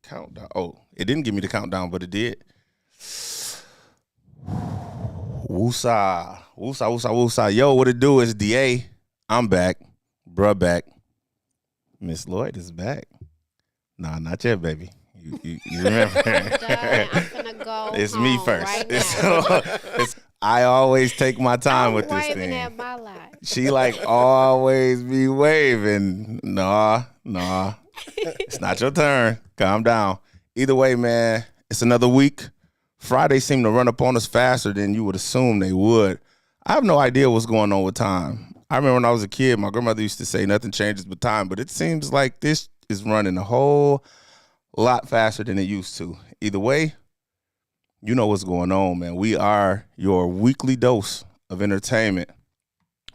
countdown. Oh, it didn't give me the countdown, but it did. Woosa, woosa, woosa, woosa. Yo, what it do is DA. I'm back. Bruh back. Miss Lloyd is back. Nah, not yet, baby. You remember? I'm finna go. It's me first. Right I always take my time I'm with this waving thing. at my life. She like always be waving. Nah. It's not your turn. Calm down. Either way, man, it's another week. Fridays seem to run up on us faster than you would assume they would. I have no idea what's going on with time. I remember when I was a kid, my grandmother used to say nothing changes but time, but it seems like this is running a whole lot faster than it used to. Either way, you know what's going on, man. We are your weekly dose of entertainment.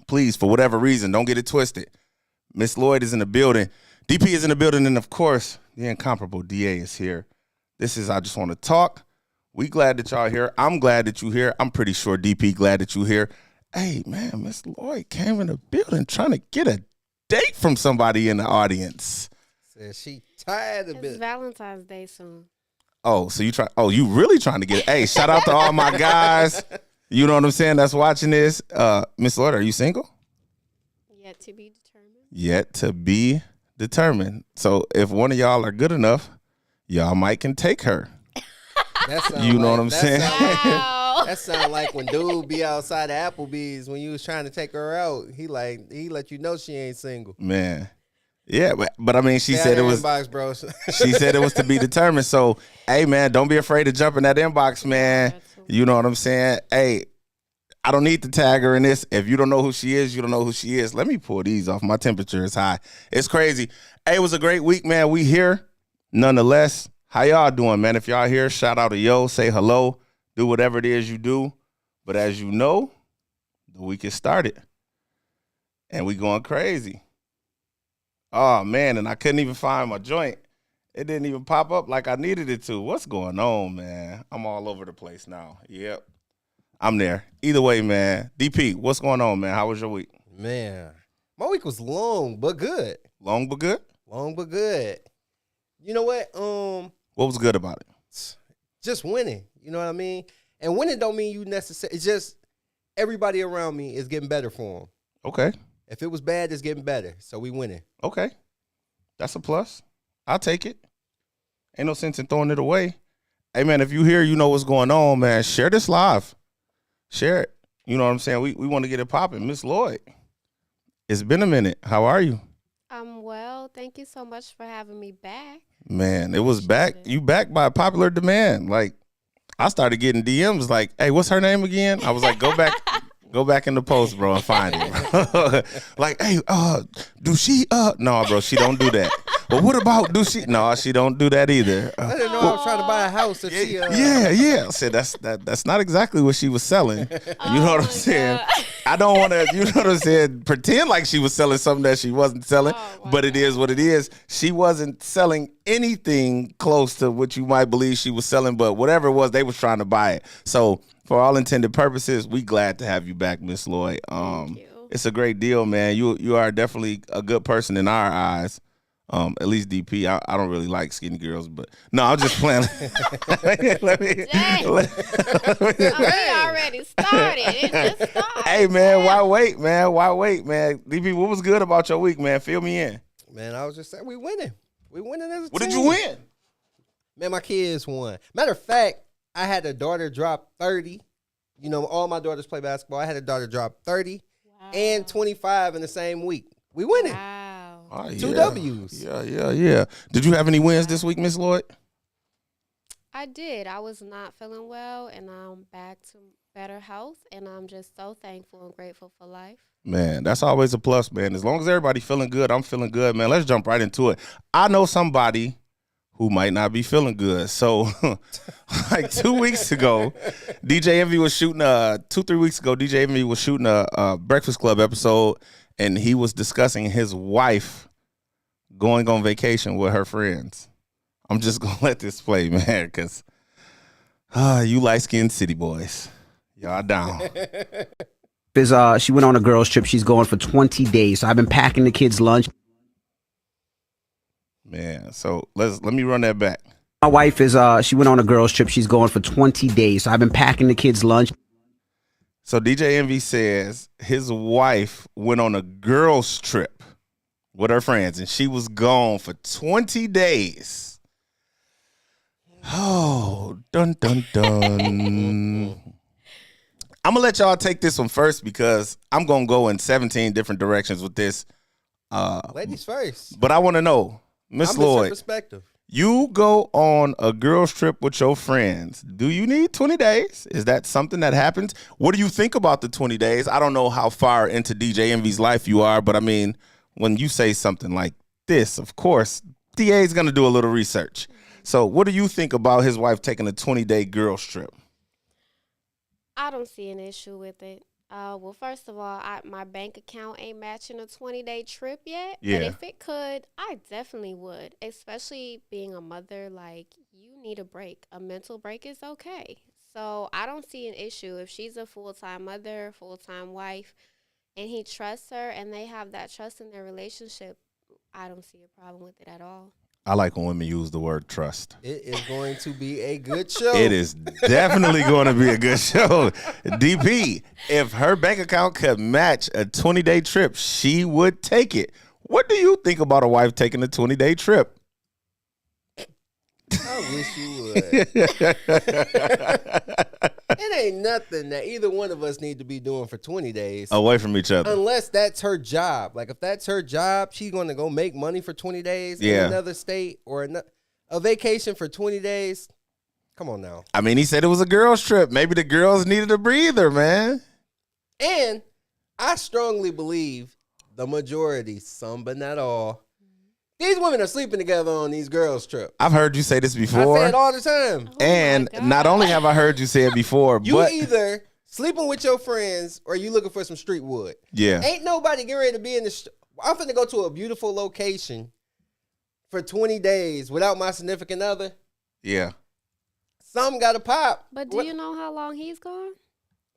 Please, for whatever reason, don't get it twisted. Miss Lloyd is in the building. DP is in the building, and of course, the incomparable DA is here. This is I Just Want to Talk. We glad that y'all here. I'm glad that you here. I'm pretty sure DP glad that you here. Hey, man, Miss Lloyd came in the building trying to get a date from somebody in the audience. Said she tired of It's it. Valentine's Day soon. Oh, so you really trying to get it. Hey, shout out to all my guys. You know what I'm saying? That's watching this. Miss Lloyd, are you single? Yet to be determined. Yet to be determined. So if one of y'all are good enough, y'all might can take her. That sound You know like- what I'm that saying? sound- Wow. That sound like when dude be outside of Applebee's when you was trying to take her out. He let you know she ain't single. Man. Yeah, but I mean, she Stay said out it of was inbox, bro. she said it was to be determined. So, hey, man, don't be afraid to jump in that inbox, man. You know what I'm saying? Hey, I don't need to tag her in this. If you don't know who she is, you don't know who she is. Let me pull these off. My temperature is high. It's crazy. Hey, it was a great week, man. We here. Nonetheless, how y'all doing, man? If y'all here, shout out to yo. Say hello. Do whatever it is you do. But as you know, the week is started. And we going crazy. Oh, man, and I couldn't even find my joint. It didn't even pop up like I needed it to. What's going on, man? I'm all over the place now. Yep. I'm there. Either way, man. DP, what's going on, man? How was your week? Man, my week was long but good. Long but good? Long but good. You know what? What was good about it? Just winning. You know what I mean? And winning don't mean you necessarily. It's just everybody around me is getting better for them. Okay. If it was bad, it's getting better. So we winning. Okay. That's a plus. I'll take it. Ain't no sense in throwing it away. Hey, man, if you hear, you know what's going on, man. Share this live. Share it. You know what I'm saying? We want to get it popping. Miss Lloyd, it's been a minute. How are you? I'm well. Thank you so much for having me back. Man, it was back. You back by popular demand. Like, I started getting DMs like, hey, what's her name again? I was like, go back in the post, bro, and find it. Like, hey, do she, no, bro, she don't do that. But what about, no, she don't do that either. I didn't know I was trying to buy a house. If she, Yeah. I said, that's not exactly what she was selling. You know what I'm saying? I don't want to, you know what I'm saying, pretend like she was selling something that she wasn't selling, but it is what it is. She wasn't selling anything close to what you might believe she was selling, but whatever it was, they was trying to buy it. So for all intended purposes, we glad to have you back, Miss Lloyd. Thank you. It's a great deal, man. You are definitely a good person in our eyes. At least DP. I don't really like skinny girls, but no, I'm just playing. let me. We already started. It just started. Hey, man, why wait, man? Why wait, man? DP, what was good about your week, man? Fill me in. Man, I was just saying we winning. We winning as a What team. did you win? Man, my kids won. Matter of fact, I had a daughter drop 30. You know, all my daughters play basketball. I had a daughter drop 30 and 25 in the same week. We winning. Wow. Oh, Two yeah. W's. Yeah. Did you have any wins this week, Miss Lloyd? I did. I was not feeling well, and I'm back to better health, and I'm just so thankful and grateful for life. Man, that's always a plus, man. As long as everybody feeling good, I'm feeling good, man. Let's jump right into it. I know somebody who might not be feeling good. So, like 2 weeks ago, DJ Envy was shooting 2-3 weeks ago, DJ Envy was shooting a Breakfast Club episode, and he was discussing his wife going on vacation with her friends. I'm just going to let this play, man, because you light-skinned city boys, y'all down. She went on a girls trip. She's going for 20 days. So I've been packing the kids' lunch. Man, so let me run that back. My wife is she went on a girls trip. She's going for 20 days. So I've been packing the kids' lunch. So DJ Envy says his wife went on a girls trip with her friends, and she was gone for 20 days. Oh, dun, dun, dun. I'm going to let y'all take this one first because I'm going to go in 17 different directions with this. Ladies first. But I want to know, Miss I'm Lloyd, perspective. you go on a girls trip with your friends. Do you need 20 days? Is that something that happens? What do you think about the 20 days? I don't know how far into DJ Envy's life you are, but I mean, when you say something like this, of course, DA is going to do a little research. So what do you think about his wife taking a 20-day girls trip? I don't see an issue with it. Well, first of all, my bank account ain't matching a 20-day trip yet. Yeah. But if it could, I definitely would. Especially being a mother, like, you need a break. A mental break is okay. So I don't see an issue. If she's a full-time mother, full-time wife, and he trusts her and they have that trust in their relationship, I don't see a problem with it at all. I like when women use the word trust. It is going to be a good show. It is definitely going to be a good show. DP, if her bank account could match a 20-day trip, she would take it. What do you think about a wife taking a 20-day trip? I wish you would. It ain't nothing that either one of us need to be doing for 20 days. Away from each other. Unless that's her job. Like, if that's her job, she's going to go make money for 20 days Yeah. in another state or a vacation for 20 days. Come on now. I mean, he said it was a girls' trip. Maybe the girls needed a breather, man. And I strongly believe the majority, some but not all, these women are sleeping together on these girls' trips. I've heard you say this before. I say it all the time. And Oh my not God. only have I heard you say it before, You but either sleeping with your friends or you looking for some street wood. yeah, Ain't nobody getting ready to be in the. I'm finna go to a beautiful location for 20 days without my significant other. yeah. Some got to pop. But do you know how long he's gone?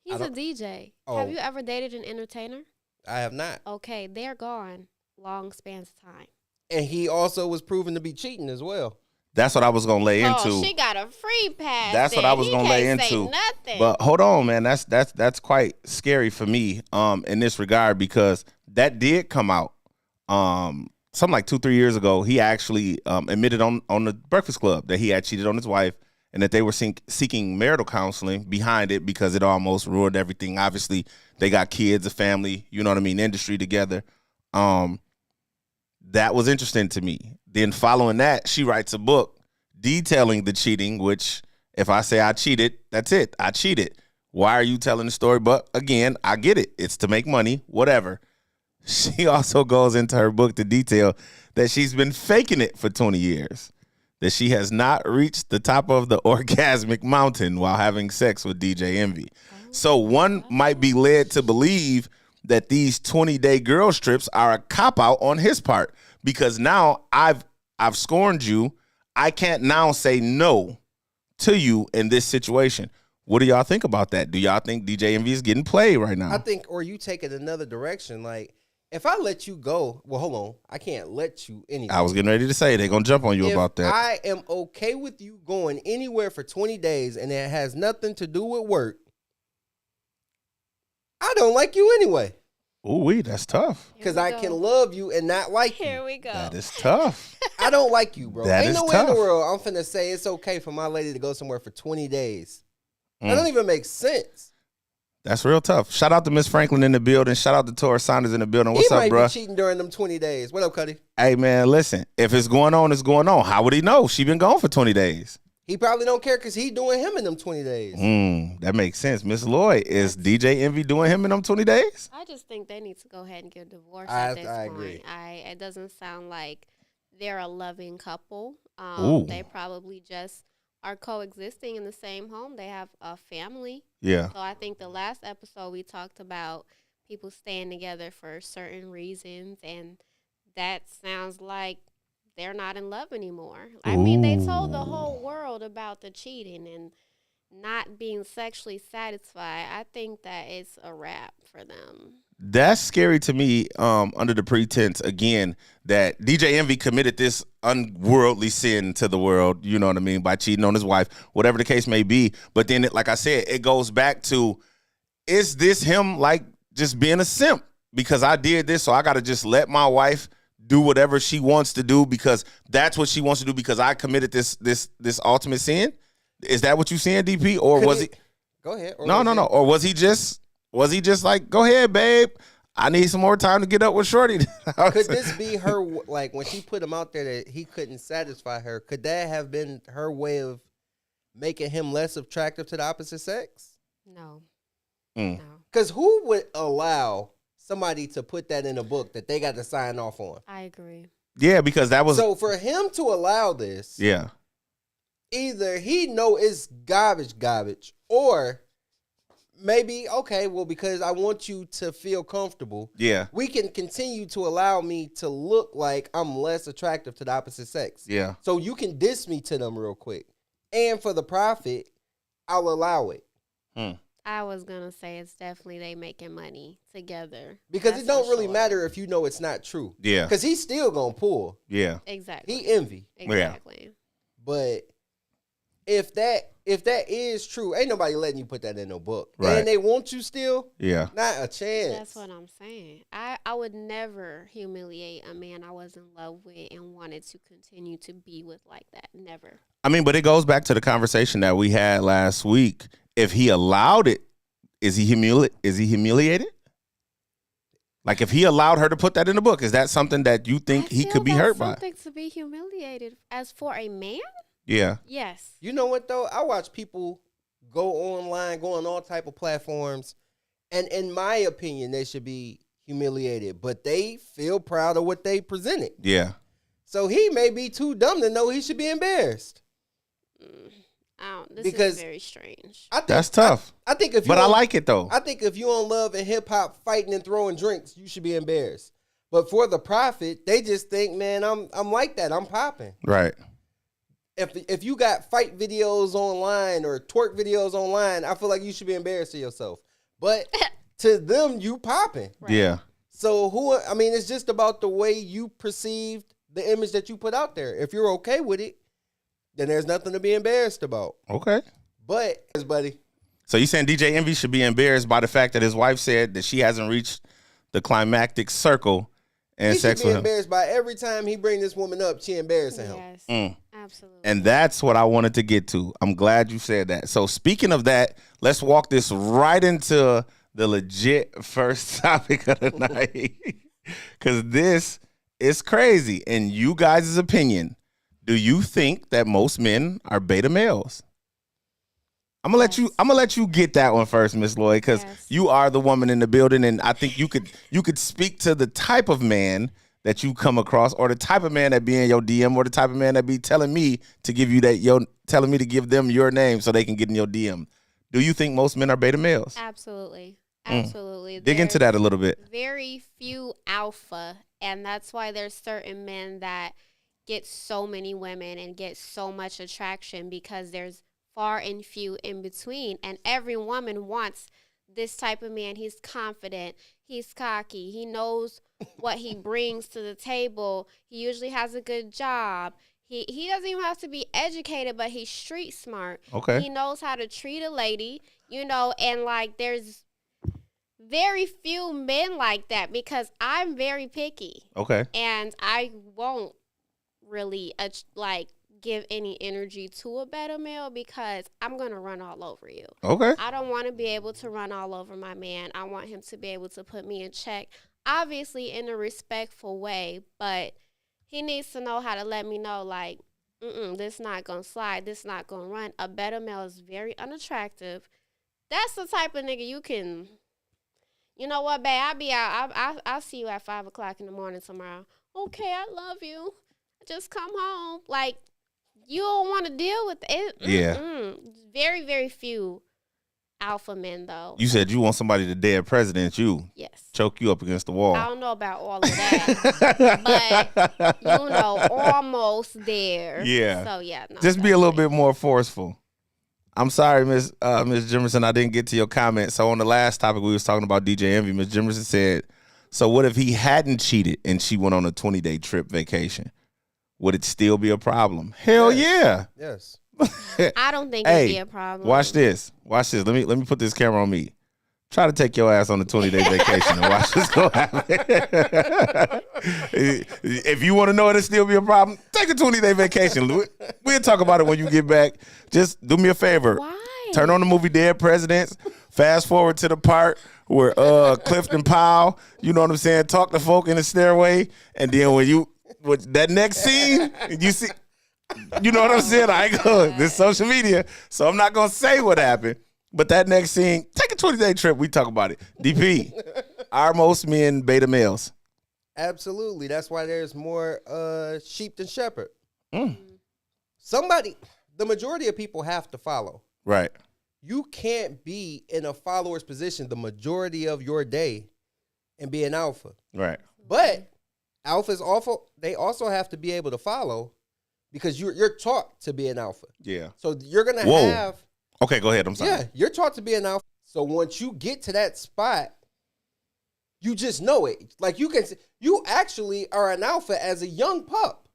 He's a don't- DJ. Oh. Have you ever dated an entertainer? I have not. Okay, they're gone long spans of time. And he also was proven to be cheating as well. That's what I was gonna lay Oh, into. she got a free pass. That's what then. I was He gonna lay can't say into. nothing. But hold on, man. That's quite scary for me in this regard because that did come out something like 2-3 years ago. He actually admitted on the Breakfast Club that he had cheated on his wife and that they were seeking marital counseling behind it because it almost ruined everything. Obviously, they got kids, a family, you know what I mean, industry together. That was interesting to me. Then following that, she writes a book detailing the cheating, which if I say I cheated, that's it. I cheated. Why are you telling the story? But again, I get it. It's to make money, whatever. She also goes into her book to detail that she's been faking it for 20 years, that she has not reached the top of the orgasmic mountain while having sex with DJ Envy. So one might be led to believe that these 20-day girls trips are a cop-out on his part because now I've scorned you. I can't now say no to you in this situation. What do y'all think about that? Do y'all think DJ Envy is getting played right now? I think, or you take it another direction. Like, if I let you go, well, hold on. I can't let you anywhere. I was getting ready to say they're going to jump on you If about that. I am okay with you going anywhere for 20 days and it has nothing to do with work, I don't like you anyway. Ooh, that's tough. Because Here we I go. can love you and not like Here you. we go. That is tough. I don't like you, bro. That Ain't is no way in the tough. world I'm finna say it's okay for my lady to go somewhere for 20 days. That Mm. don't even make sense. That's real tough. Shout out to Miss Franklin in the building. Shout out to Taurus Saunders in the building. What's he up, might bro? be cheating during them 20 days. What up, Cuddy? Hey, man, listen. If it's going on, it's going on. How would he know? She been gone for 20 days. He probably don't care because he doing him in them 20 days. That makes sense. Miss Lloyd, is DJ Envy doing him in them 20 days? I just think they need to go ahead and get a divorce I at this point. agree. It doesn't sound like they're a loving couple. Ooh. They probably just are coexisting in the same home. They have a family. Yeah. So I think the last episode we talked about people staying together for certain reasons, and that sounds like they're not in love anymore. I mean, they told the whole world about the cheating and not being sexually satisfied. I think that it's a wrap for them. That's scary to me, under the pretense, again, that DJ Envy committed this unworldly sin to the world, you know what I mean, by cheating on his wife, whatever the case may be. But then, like I said, it goes back to, is this him, like, just being a simp? Because I did this, so I got to just let my wife do whatever she wants to do because that's what she wants to do because I committed this ultimate sin? Is that what you saying, DP? Or was he... Go ahead. No. Or was he just like, go ahead, babe. I need some more time to get up with Shorty. Could this be her, like, when she put him out there that he couldn't satisfy her, could that have been her way of making him less attractive to the opposite sex? No. Mm. No. Because who would allow somebody to put that in a book that they got to sign off on? I agree. Yeah, because that was... So for him to allow this, Yeah. either he know it's garbage, or maybe, okay, well, because I want you to feel comfortable, Yeah. we can continue to allow me to look like I'm less attractive to the opposite sex. Yeah. So you can diss me to them real quick. And for the profit, I'll allow it. I was going to say it's definitely they making money together. Because That's it don't for really sure. matter if you know it's not true. Yeah. Because he's still going to pull. Yeah. Exactly. He envy. Exactly. But if that is true, ain't nobody letting you put that in no book. Right. And they want you still, Yeah. not a chance. That's what I'm saying. I would never humiliate a man I was in love with and wanted to continue to be with like that. Never. I mean, but it goes back to the conversation that we had last week. If he allowed it, is he humiliated? Like, if he allowed her to put that in the book, is that something that you think I he feel could be that's hurt by? something to be humiliated. As for a man, Yeah. yes. You know what, though? I watch people go online, go on all type of platforms, and in my opinion, they should be humiliated. But they feel proud of what they presented. Yeah. So he may be too dumb to know he should be embarrassed. This Because is very strange. I think, That's tough. I think if you But I don't- like it, though. I think if you don't love and hip hop fighting and throwing drinks, you should be embarrassed. But for the profit, they just think, man, I'm like that. I'm popping. Right. If you got fight videos online or twerk videos online, I feel like you should be embarrassed of yourself. But to them, you popping. Right. Yeah. So it's just about the way you perceived the image that you put out there. If you're okay with it, then there's nothing to be embarrassed about. Okay. But, buddy, So you saying DJ Envy should be embarrassed by the fact that his wife said that she hasn't reached the climactic circle and he should sex be with him? embarrassed by every time he bring this woman up, she embarrassing him. Yes. Absolutely. And that's what I wanted to get to. I'm glad you said that. So speaking of that, let's walk this right into the legit first topic of the night. Because this is crazy. In you guys' opinion, do you think that most men are beta males? I'm gonna let you get that one first, Miss Lloyd, because Yes. you are the woman in the building, and I think you could speak to the type of man that you come across, or the type of man that be in your DM, or the type of man that be telling me to give you telling me to give them your name so they can get in your DM. Do you think most men are beta males? Absolutely. Absolutely. Dig into There's that a little bit. very few alpha, and that's why there's certain men that get so many women and get so much attraction, because there's far and few in between, and every woman wants this type of man. He's confident, he's cocky, he knows what he brings to the table, he usually has a good job, he doesn't even have to be educated, but he's street smart. Okay. He knows how to treat a lady, and like there's very few men like that, because I'm very picky Okay. and I won't really give any energy to a beta male, because I'm going to run all over you. Okay. I don't want to be able to run all over my man. I want him to be able to put me in check, obviously in a respectful way, but he needs to know how to let me know, like, this not going to slide, this not going to run. A beta male is very unattractive. That's the type of nigga you can, you know what, babe, I'll be out. I'll see you at 5 o'clock in the morning tomorrow. Okay, I love you. Just come home. Like, you don't want to deal with it. Yeah. Very, very few alpha men, though. You said you want somebody to dead president you. Yes. Choke you up against the wall. I don't know about all of that, but, almost there. Yeah. So, yeah. No, Just be a little definitely. bit more forceful. I'm sorry, Miss Jimerson, I didn't get to your comment. So on the last topic, we was talking about DJ Envy. Miss Jimerson said, so what if he hadn't cheated and she went on a 20-day trip vacation? Would it still be a problem? Hell yeah. Yes. I don't think Hey, it'd be a problem. Watch this. Watch this. Let me put this camera on me. Try to take your ass on a 20-day vacation and watch this go happen. If you want to know it'll still be a problem, take a 20-day vacation. We'll talk about it when you get back. Just do me a favor. Why? Turn on the movie Dead Presidents. Fast forward to the part where Clifton Powell, you know what I'm saying, talk to folk in the stairway, and then with that next scene, you see, you know what I'm saying? I ain't going. This social media, so I'm not gonna say what happened. But that next scene, take a 20-day trip. We talk about it. DP, are most men beta males? Absolutely. That's why there's more sheep than shepherd. Mm. The majority of people have to follow. Right. You can't be in a follower's position the majority of your day and be an alpha. Right. But alphas awful. They also have to be able to follow because you're taught to be an alpha. Yeah. So you're gonna Whoa. have. Okay, go ahead. I'm sorry. Yeah, you're taught to be an alpha. So once you get to that spot, you just know it. Like you actually are an alpha as a young pup.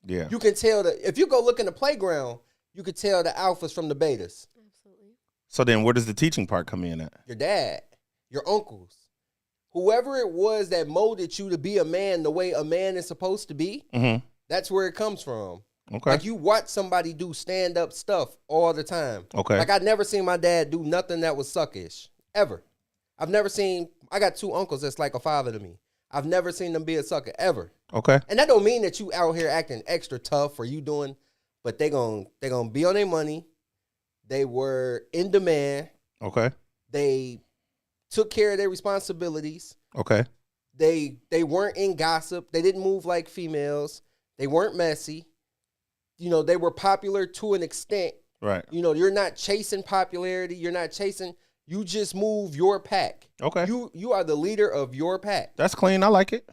Yeah. You can tell if you go look in the playground, you can tell the alphas from the betas. Absolutely. So then where does the teaching part come in at? Your dad, your uncles, whoever it was that molded you to be a man the way a man is supposed to be, Mm-hmm. that's where it comes from. Okay. Like you watch somebody do stand-up stuff all the time. Okay. Like I'd never seen my dad do nothing that was suckish, ever. I got two uncles that's like a father to me. I've never seen them be a sucker, ever. Okay. And that don't mean that you out here acting extra tough or you doing, but they gonna be on their money. They were in demand. Okay. They took care of their responsibilities. Okay. They weren't in gossip. They didn't move like females. They weren't messy. You know, they were popular to an extent. Right. You know, you're not chasing popularity. You just move your pack. Okay. You are the leader of your pack. That's clean. I like it.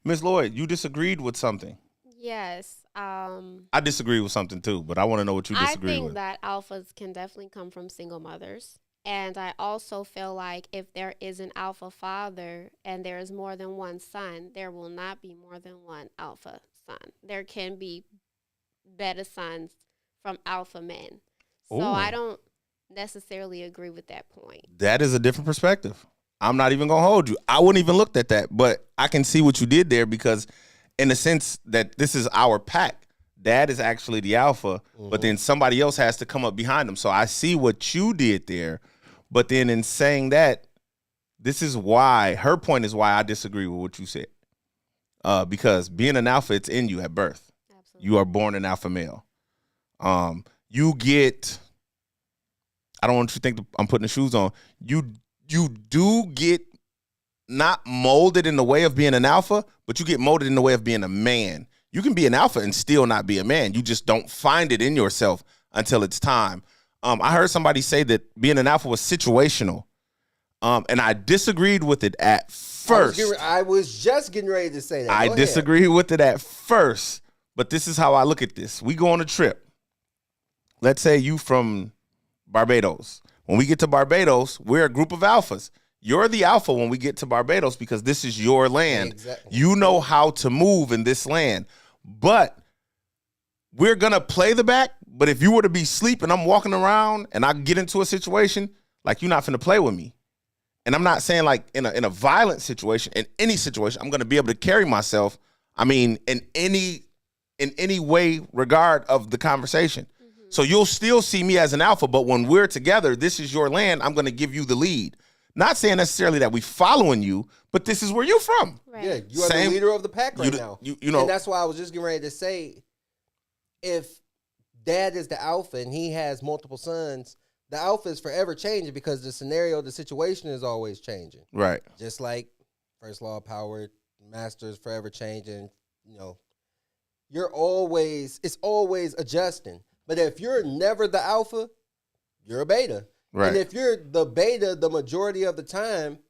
Ms. Lloyd, you disagreed with something. Yes. I disagree with something too, but I want to know what you I disagree think with. that alphas can definitely come from single mothers. And I also feel like if there is an alpha father and there is more than one son, there will not be more than one alpha son. There can be beta sons from alpha men. So Ooh. I don't necessarily agree with that point. That is a different perspective. I'm not even going to hold you. I wouldn't even looked at that, but I can see what you did there because in the sense that this is our pack, dad is actually the alpha, but then somebody else has to come up behind them. So I see what you did there, but then in saying that, this is why, her point is why I disagree with what you said. Because being an alpha, it's in you at birth. Absolutely. You are born an alpha male. You get, I don't want you to think I'm putting the shoes on. You do get not molded in the way of being an alpha, but you get molded in the way of being a man. You can be an alpha and still not be a man. You just don't find it in yourself until it's time. I heard somebody say that being an alpha was situational. And I disagreed with it at first. I was just getting ready to say that. I disagreed with it at first, but this is how I look at this. We go on a trip. Let's say you from Barbados. When we get to Barbados, we're a group of alphas. You're the alpha when we get to Barbados because this is your land. Exactly. You know how to move in this land. But we're going to play the back. But if you were to be asleep and I'm walking around and I get into a situation, like you're not finna play with me. And I'm not saying like in a violent situation, in any situation, I'm going to be able to carry myself. I mean, in any way, regard of the conversation. So you'll still see me as an alpha, but when we're together, this is your land. I'm going to give you the lead. Not saying necessarily that we following you, but this is where you're from. Right. Yeah, you are the leader of the pack right now. You know, and that's why I was just getting ready to say, if dad is the alpha and he has multiple sons, the alpha is forever changing because the situation is always changing. right. Just like first law of power, masters forever changing. You know, it's always adjusting. But if you're never the alpha, you're a beta. Right. And if you're the beta the majority of the time,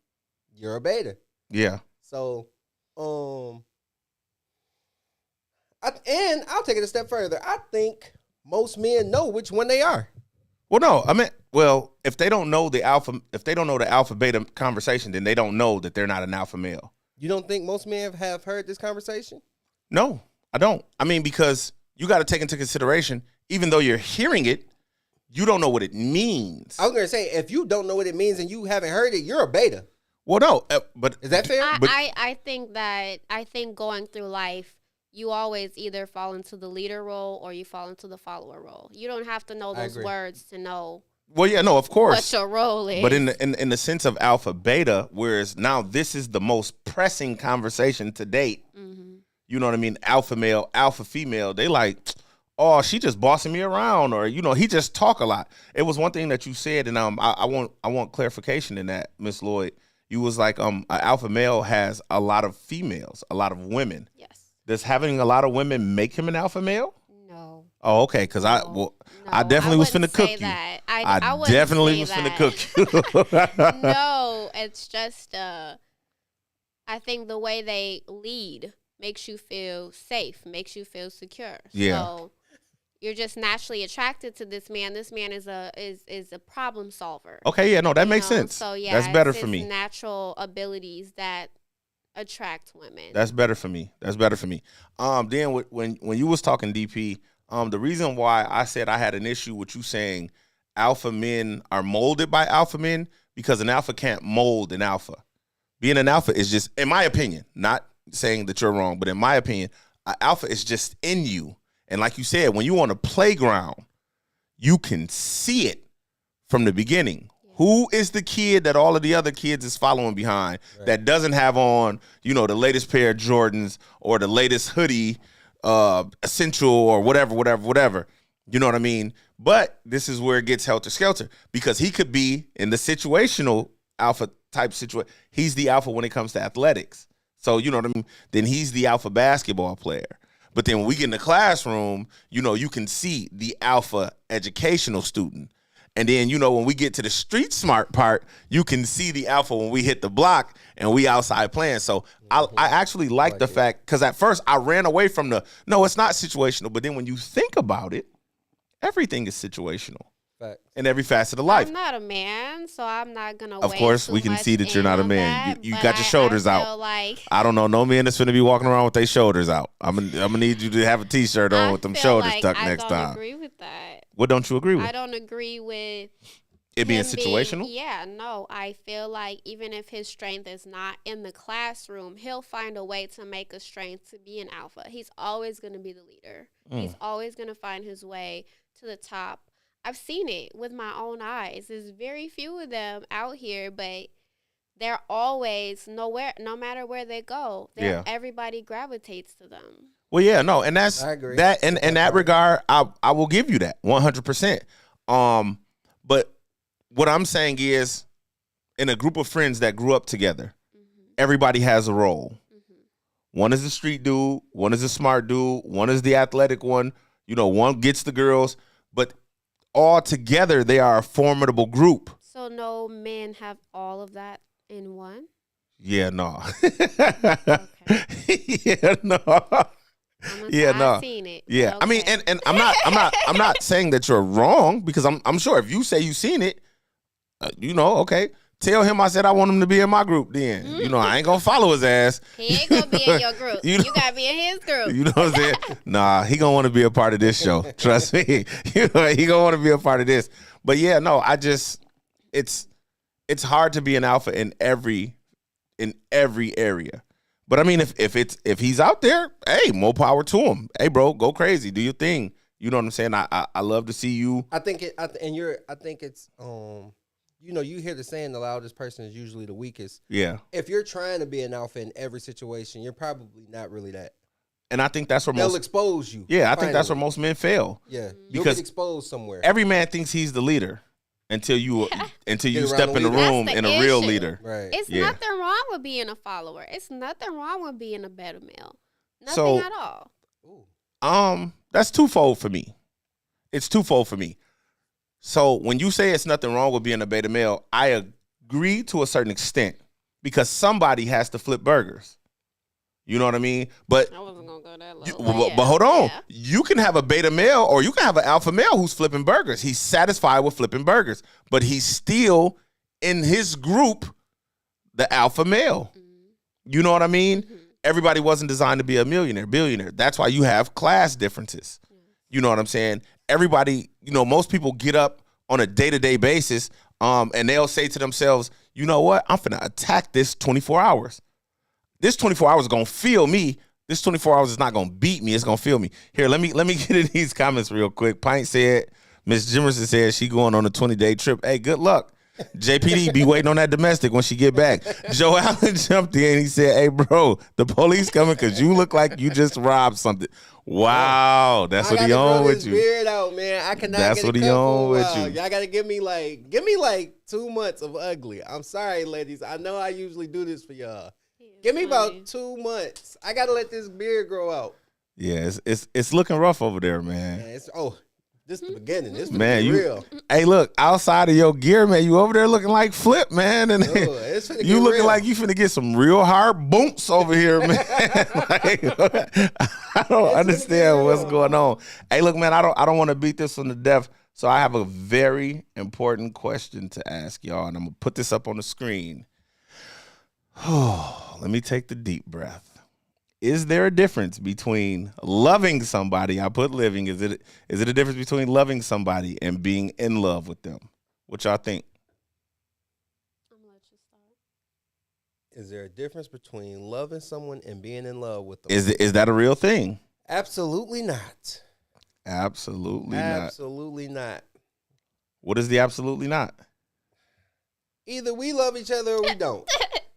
you're a beta. Yeah. So, and I'll take it a step further. I think most men know which one they are. Well, no, I mean, well, if they don't know the alpha beta conversation, then they don't know that they're not an alpha male. You don't think most men have heard this conversation? No, I don't. I mean, because you got to take into consideration, even though you're hearing it, you don't know what it means. I was gonna say, if you don't know what it means and you haven't heard it, you're a beta. Well, no, but Is that fair? I think going through life, you always either fall into the leader role or you fall into the follower role. You don't have to know I those agree. words to know well, yeah, no, of course. what your role is. But in the sense of alpha beta, whereas now this is the most pressing conversation to date. Mm-hmm. You know what I mean? Alpha male, alpha female. They like, oh, she just bossing me around, or he just talk a lot. It was one thing that you said, and I want clarification in that, Miss Lloyd. You was like, an alpha male has a lot of females, a lot of women. Yes. Does having a lot of women make him an alpha male? No. Oh, okay. Because I definitely was finna cook you. That. I wouldn't definitely say was that. finna cook you. No, it's just I think the way they lead makes you feel safe, makes you feel secure. Yeah. So you're just naturally attracted to this man. This man is a problem solver. Okay, yeah, no, that makes sense. So yeah, that's better it's for his me. natural abilities that attract women. That's better for me. Then when you was talking DP, the reason why I said I had an issue with you saying alpha men are molded by alpha men, because an alpha can't mold an alpha. Being an alpha is just, in my opinion, not saying that you're wrong, but in my opinion, an alpha is just in you. And like you said, when you're on a playground, you can see it from the beginning. Yeah. Who is the kid that all of the other kids is following behind that doesn't have on, the latest pair of Jordans or the latest hoodie, essential or whatever. You know what I mean? But this is where it gets helter-skelter, because he could be in the situational alpha type situation. He's the alpha when it comes to athletics. So, you know what I mean? Then he's the alpha basketball player. But then when we get in the classroom, you can see the alpha educational student. And then, when we get to the street smart part, you can see the alpha when we hit the block and we outside playing. So I actually like the fact, because at first I ran away from no, it's not situational. But then when you think about it, everything is situational. Fact. In every facet of life. I'm not a man, so I'm not gonna. Of course, we can see that you're not a man. You got your shoulders I out. Like, I don't know no man that's gonna be walking around with their shoulders out. I'm gonna need you to have a T-shirt on with them shoulders tucked next time. I don't agree with that. What don't you agree with? I don't agree with it being situational. No. I feel like even if his strength is not in the classroom, he'll find a way to make a strength to be an alpha. He's always gonna be the leader. He's always gonna find his way to the top. I've seen it with my own eyes. There's very few of them out here, but they're always no matter where they go. Everybody gravitates to them. Well, yeah, no, and that's I agree. That in that regard, I will give you that 100%. But what I'm saying is, in a group of friends that grew up together, everybody has a role. One is the street dude, one is the smart dude, one is the athletic one. One gets the girls, but all together, they are a formidable group. So no men have all of that in one? Yeah, no. Okay. Yeah, no. I've seen it. Yeah, okay. I mean, and I'm not saying that you're wrong, because I'm sure if you say you've seen it, okay. Tell him I said I want him to be in my group then. I ain't gonna follow his ass. He ain't gonna be in your group. You gotta be in his group. You know what I'm saying? Nah, he gonna want to be a part of this show. Trust me. He gonna want to be a part of this. But yeah, no, it's hard to be an alpha in every area. But I mean, if he's out there, hey, more power to him. Hey, bro, go crazy, do your thing. You know what I'm saying? I love to see you. I think it's you hear the saying, the loudest person is usually the weakest. Yeah. If you're trying to be an alpha in every situation, you're probably not really that. And I think that's where they'll expose you. Yeah, I think that's where most men fail. Yeah, you'll get exposed somewhere. Every man thinks he's the leader until you step in the room and a real leader. Right. It's nothing wrong with being a follower. It's nothing wrong with being a beta male. Nothing at all. That's twofold for me. It's twofold for me. So when you say it's nothing wrong with being a beta male, I agree to a certain extent, because somebody has to flip burgers. You know what I mean? But I wasn't gonna go that low. but hold on. Yeah. You can have a beta male or you can have an alpha male who's flipping burgers. He's satisfied with flipping burgers, but he's still in his group, the alpha male. You know what I mean? Everybody wasn't designed to be a millionaire, billionaire. That's why you have class differences. You know what I'm saying? Everybody, most people get up on a day-to-day basis, and they'll say to themselves, you know what? I'm finna attack this 24 hours. This 24 hours is gonna feel me. This 24 hours is not gonna beat me. It's gonna feel me. Here, let me get in these comments real quick. Pint said, Miss Jimerson said she going on a 20-day trip. Hey, good luck. JPD be waiting on that domestic when she get back. Joe Allen jumped in. He said, hey, bro, the police coming because you look like you just robbed something. Wow, that's what he on with you. Beard out, man. I cannot. That's get what it he cut on for a with while. you. Y'all gotta give me like 2 months of ugly. I'm sorry, ladies. I know I usually do this for y'all. Give me about 2 months. I gotta let this beard grow out. Yeah, it's looking rough over there, man. This is the beginning. This is Man, real. Hey, look, outside of your gear, man, you over there looking like Flip, man, and It's finna you get looking real. like you finna get some real hard boots over here, man. Like, I don't understand what's going on. Hey, look, man, I don't want to beat this one to death, so I have a very important question to ask y'all, and I'm gonna put this up on the screen. Let me take the deep breath. Is there a difference between loving somebody? I put living. Is it a difference between loving somebody and being in love with them? What y'all think? I'm gonna let you start. Is there a difference between loving someone and being in love with them? Is that a real thing? Absolutely not. Absolutely not. Absolutely not. What is the absolutely not? Either we love each other or we don't.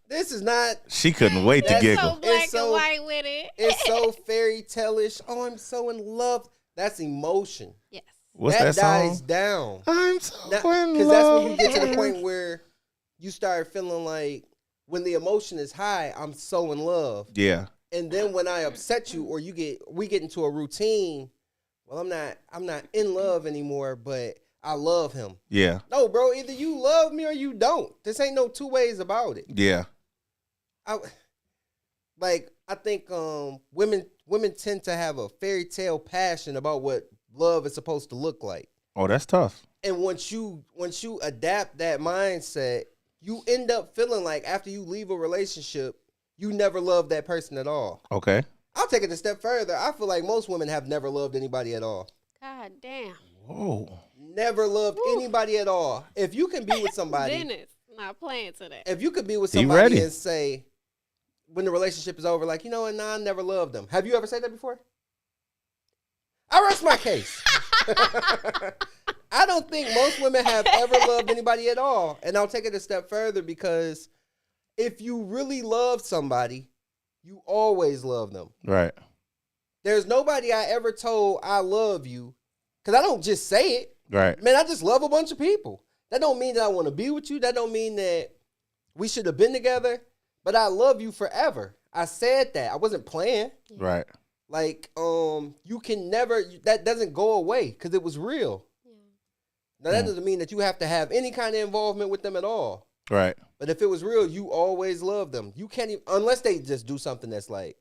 This is not. She couldn't wait to It's giggle. so black so- and white with it. It's so fairy tale-ish. Oh, I'm so in love. That's emotion. Yes. What's that dies song? down. I'm so in Because love. that's when you get to the point where you start feeling like when the emotion is high, I'm so in love. Yeah. And then when I upset you or we get into a routine, well, I'm not in love anymore, but I love him. Yeah. No, bro, either you love me or you don't. This ain't no two ways about it. Yeah. I think women tend to have a fairy tale passion about what love is supposed to look like. Oh, that's tough. And once you adapt that mindset, you end up feeling like after you leave a relationship, you never loved that person at all. Okay. I'll take it a step further. I feel like most women have never loved anybody at all. God damn. Whoa. Never loved anybody at all. If you can be with somebody, Dennis, not playing today. if you could be with He somebody ready. and say, when the relationship is over, like, you know what, nah, I never loved them. Have you ever said that before? I rest my case. I don't think most women have ever loved anybody at all. And I'll take it a step further because if you really love somebody, you always love them. Right. There's nobody I ever told I love you because I don't just say it. Right. Man, I just love a bunch of people. That don't mean that I want to be with you. That don't mean that we should have been together. But I love you forever. I said that. I wasn't playing. Right. Like, you can never, that doesn't go away because it was real. Yeah. Now, that doesn't mean that you have to have any kind of involvement with them at all. Right. But if it was real, you always love them. You can't even, unless they just do something that's like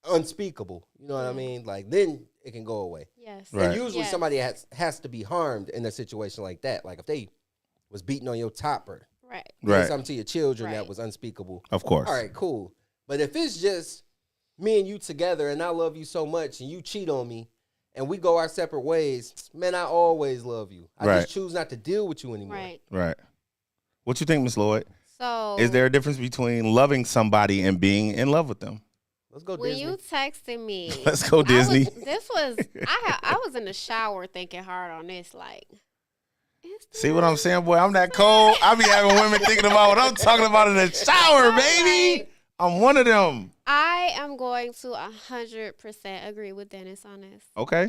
unspeakable. You know what I mean? Like, then it can go away. Yes. Right. And usually Yes. somebody has to be harmed in a situation like that. Like if they was beating on your topper, Right. did Right. something to your children that Right. was unspeakable. Of course. All right, cool. But if it's just me and you together and I love you so much and you cheat on me and we go our separate ways, man, I always love you. I Right. just choose not to deal with you anymore. Right. Right. What you think, Miss Lloyd? So Is there a difference between loving somebody and being in love with them? Let's go when Disney. you texted me, Let's go Disney. I was in the shower thinking hard on this, like. is See what I'm this- saying, boy? I'm that cold. I be having women thinking about what I'm talking about in the shower, baby. I'm one of them. I am going to 100% agree with Dennis on this. Okay.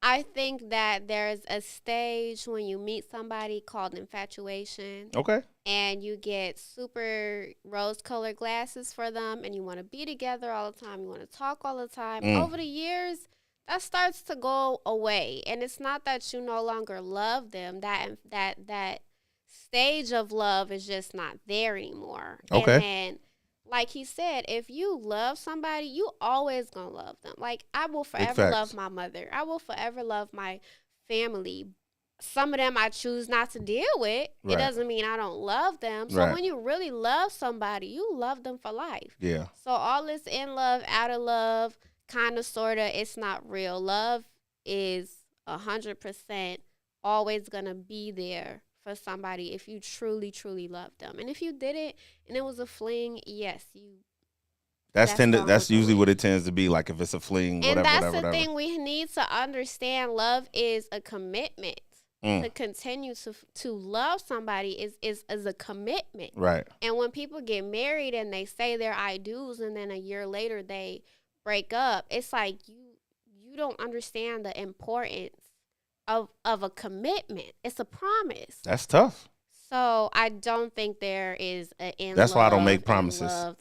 I think that there's a stage when you meet somebody called infatuation, Okay. and you get super rose-colored glasses for them, and you want to be together all the time. You want to talk all the time. Over the years, that starts to go away, and it's not that you no longer love them. That stage of love is just not there anymore. Okay. And then like he said, if you love somebody, you always gonna love them. Like, I will forever facts. love my mother. I will forever love my family. Some of them I choose not to deal with. Right. It doesn't mean I don't love them. So Right. when you really love somebody, you love them for life. Yeah. So all this in love, out of love, kind of, sort of, it's not real. Love is 100% always going to be there for somebody if you truly, truly love them. And if you did it and it was a fling, yes, you. That's That's usually what it tends to be. Like if it's a fling, whatever, And that's whatever, the thing we need to understand. Love is a commitment. Mm. To continue to love somebody is a commitment. Right. And when people get married and they say their I do's and then a year later they break up, it's like you don't understand the importance of a commitment. It's a promise. That's tough. So I don't think there is an in That's why I don't love make and promises. love.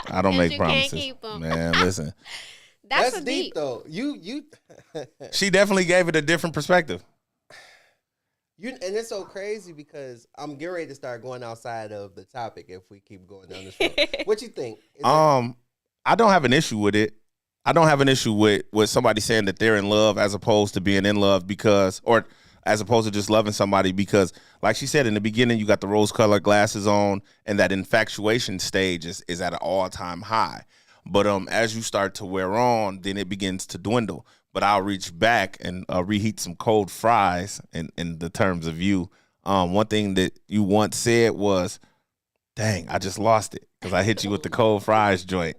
I don't 'Cause make you can't promises. keep 'em. Man, listen. That's That's a deep though. You She definitely gave it a different perspective. and it's so crazy because I'm getting ready to start going outside of the topic if we keep going down this road. What you think? Is I don't have an issue with it. I don't have an issue with somebody saying that they're in love as opposed to being in love because, or as opposed to just loving somebody because, like she said in the beginning, you got the rose-colored glasses on, and that infatuation stage is at an all-time high. But as you start to wear on, then it begins to dwindle. But I'll reach back and reheat some cold fries in the terms of you. One thing that you once said was, dang, I just lost it because I hit you with the cold fries joint.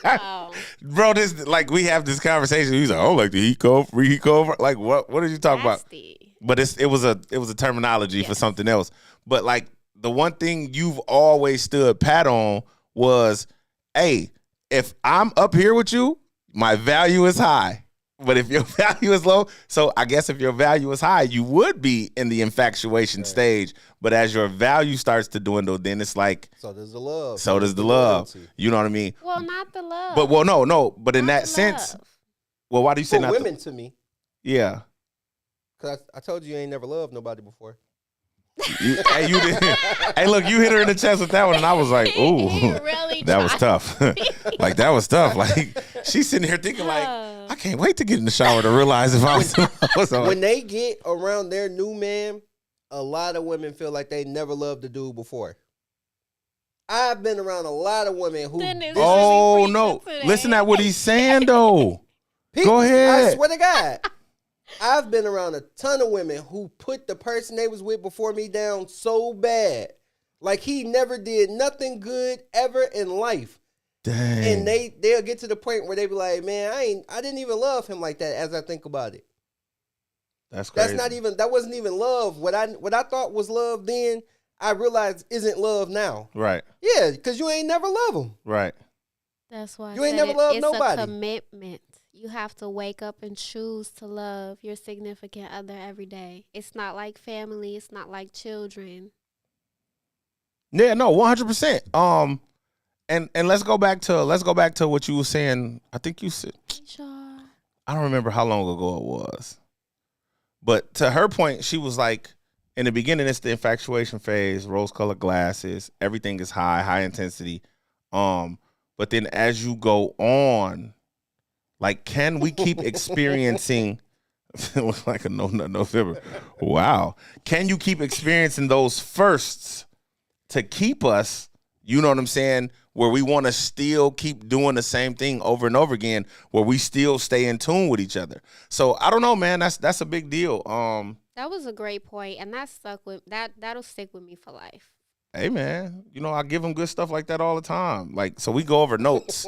Oh. Bro, this like we have this conversation. He's like, "Oh, like the reheat cold." Like, what did you talk about? Nasty. But it was a terminology for Yes. something else. But like the one thing you've always stood pat on was, hey, if I'm up here with you, my value is high. But if your value is low, so I guess if your value is high, you would be in the infatuation stage. But as your value starts to dwindle, then it's like, so does the love. so does the love. loyalty. You know what I mean? Well, not the love. But no. But in Not that the sense, love. well, why do you say For not? women to me, Yeah. because I told you ain't never loved nobody before. Hey, you did. Hey, look, you hit her in the chest with that one, and I was like, ooh, He really that was tried. tough. Like that was tough. Like she's sitting here thinking, like, I can't wait to get in the shower to realize if I was When they get around their new man, a lot of women feel like they never loved the dude before. I've been around a lot of women who. Goodness. Oh Really no! preaching today. Listen at what he's saying though. Go I ahead. swear to God. I've been around a ton of women who put the person they was with before me down so bad. Like he never did nothing good ever in life. Dang. And they'll get to the point where they be like, man, I didn't even love him like that as I think about it. That's crazy. That wasn't even love. What I thought was love then, I realized isn't love now. Right. Yeah, because you ain't never love him. Right. That's why You ain't never loved nobody. It's a commitment. You have to wake up and choose to love your significant other every day. It's not like family. It's not like children. Yeah. No. 100%. And let's go back to what you were saying. I think you said. Sure. I don't remember how long ago it was. But to her point, she was like, in the beginning, it's the infatuation phase, rose-colored glasses, everything is high intensity. But then as you go on, like, can we keep experiencing? It looks like a November. Wow. Can you keep experiencing those firsts to keep us? You know what I'm saying? Where we want to still keep doing the same thing over and over again, where we still stay in tune with each other. So I don't know, man. That's a big deal. That was a great point, and that'll stick with me for life. Hey, man. You know, I give them good stuff like that all the time. Like, so we go over notes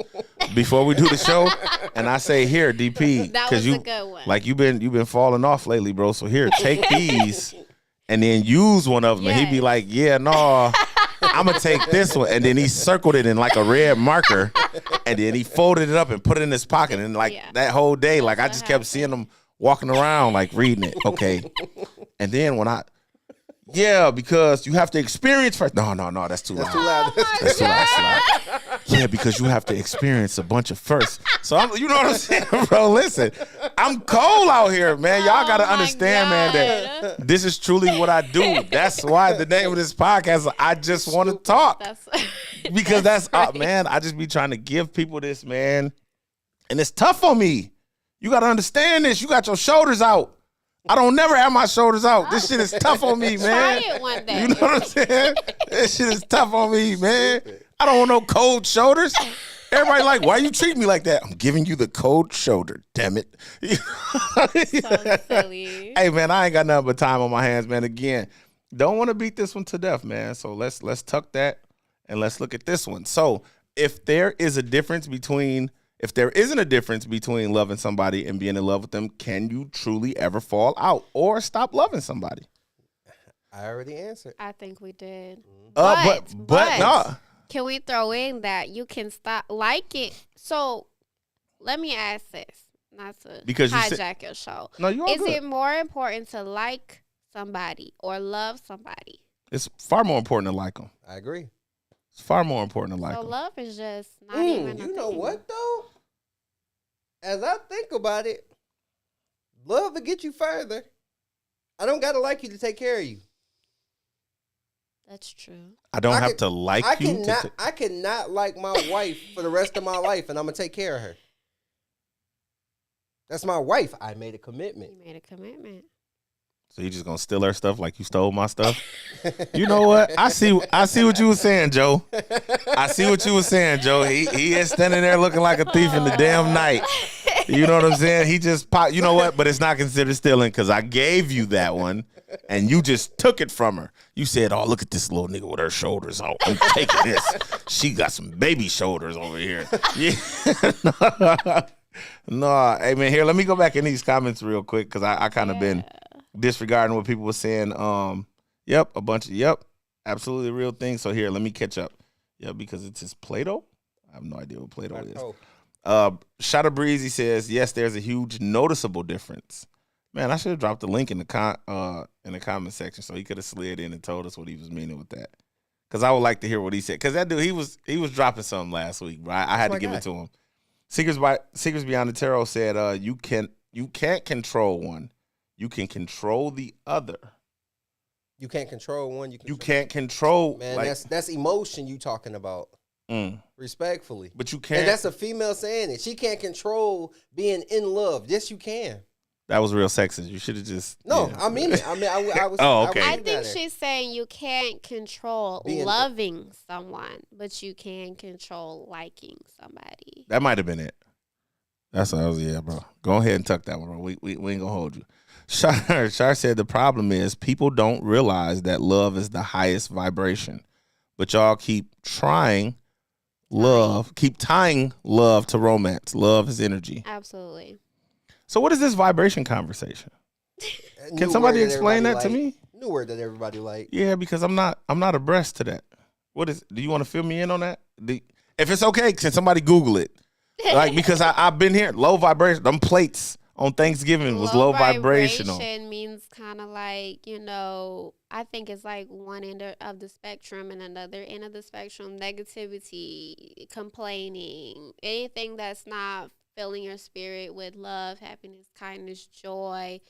before we do the show, and I say, here, DP, That was a good one. like you've been falling off lately, bro. So here, take these, and then use one of them. And he'd be Yes. like, yeah, no. I'm gonna take this one, and then he circled it in like a red marker, and then he folded it up and put it in his pocket, and like Yeah. that whole day, like I what just kept happened. seeing him walking around, like reading it. Okay, and then when Yeah, because you have to experience first. No, that's too That's loud. too loud. That's too loud. That's too loud. Yeah, because you have to experience a bunch of firsts. So you know what I'm saying, bro? Listen, I'm cold out here, man. Y'all gotta my understand, man, that this is truly what I do. That's why the name of this podcast is I Just Want to Talk. That's Because that's right. man, I just be trying to give people this, man. And it's tough on me. You gotta understand this. You got your shoulders out. I don't never have my shoulders out. This shit is tough on me, man. Try it one day. You know what I'm saying? This shit is tough on me, man. I don't want no cold shoulders. Everybody like, why you treat me like that? I'm giving you the cold shoulder, damn it. So silly. Hey, man, I ain't got nothing but time on my hands, man. Again, don't want to beat this one to death, man. So let's tuck that and let's look at this one. So if there isn't a difference between loving somebody and being in love with them, can you truly ever fall out or stop loving somebody? I already answered. I think we did. But no. Can we throw in that you can stop liking? So let me ask this, not to Because you hijack your show. No, you all Is good. it more important to like somebody or love somebody? It's far more important to like them. I agree. It's far more important to like So them. love is just not even. You a know thing. what though? As I think about it, love will get you further. I don't gotta like you to take care of you. That's true. I don't I have can- to like I you. I cannot like my wife for the rest of my life, and I'm gonna take care of her. That's my wife. I made a commitment. You made a commitment. So you just gonna steal her stuff like you stole my stuff? You know what? I see what you were saying, Joe. I see what you were saying, Joe. He is standing there looking like a thief in the damn night. You know what I'm saying? He just popped. You know what? But it's not considered stealing because I gave you that one, and you just took it from her. You said, "Oh, look at this little nigga with her shoulders out. I'm taking this. She got some baby shoulders over here." Yeah. No, hey man, here. Let me go back in these comments real quick because I kind of been disregarding what people were saying. Yep, absolutely real thing. So here, let me catch up. Yeah, because it's his Play-Doh. I have no idea what Play-Doh is. Shot of Breezy says, yes, there's a huge noticeable difference. Man, I should have dropped the link in the comment section so he could have slid in and told us what he was meaning with that. Because I would like to hear what he said. Because that dude, he was dropping something last week, right? I had to give it to him. Secrets Beyond the Tarot said, you can't control one. You can control the other. You can't control one. You can't control. Man, like, that's emotion you talking about. Respectfully. But you can't. And that's a female saying it. She can't control being in love. Yes, you can. That was real sexist. You should have just. No, yeah. I mean it. I was. Oh, okay. I think she's saying you can't control Being- loving someone, but you can control liking somebody. That might have been it. That's what I was. Yeah, bro. Go ahead and tuck that one, bro. We ain't gonna hold you. Shar said the problem is people don't realize that love is the highest vibration, but y'all keep tying love to romance. Love is energy. Absolutely. So what is this vibration conversation? Can somebody explain that to me? New word that everybody like. Yeah, because I'm not abreast to that. Do you want to fill me in on that? If it's okay, can somebody Google it? Like, because I've been here, low vibration. Them plates on Thanksgiving was low vibrational. Vibration means kind of like, I think it's like one end of the spectrum and another end of the spectrum. Negativity, complaining, anything that's not filling your spirit with love, happiness, kindness, joy,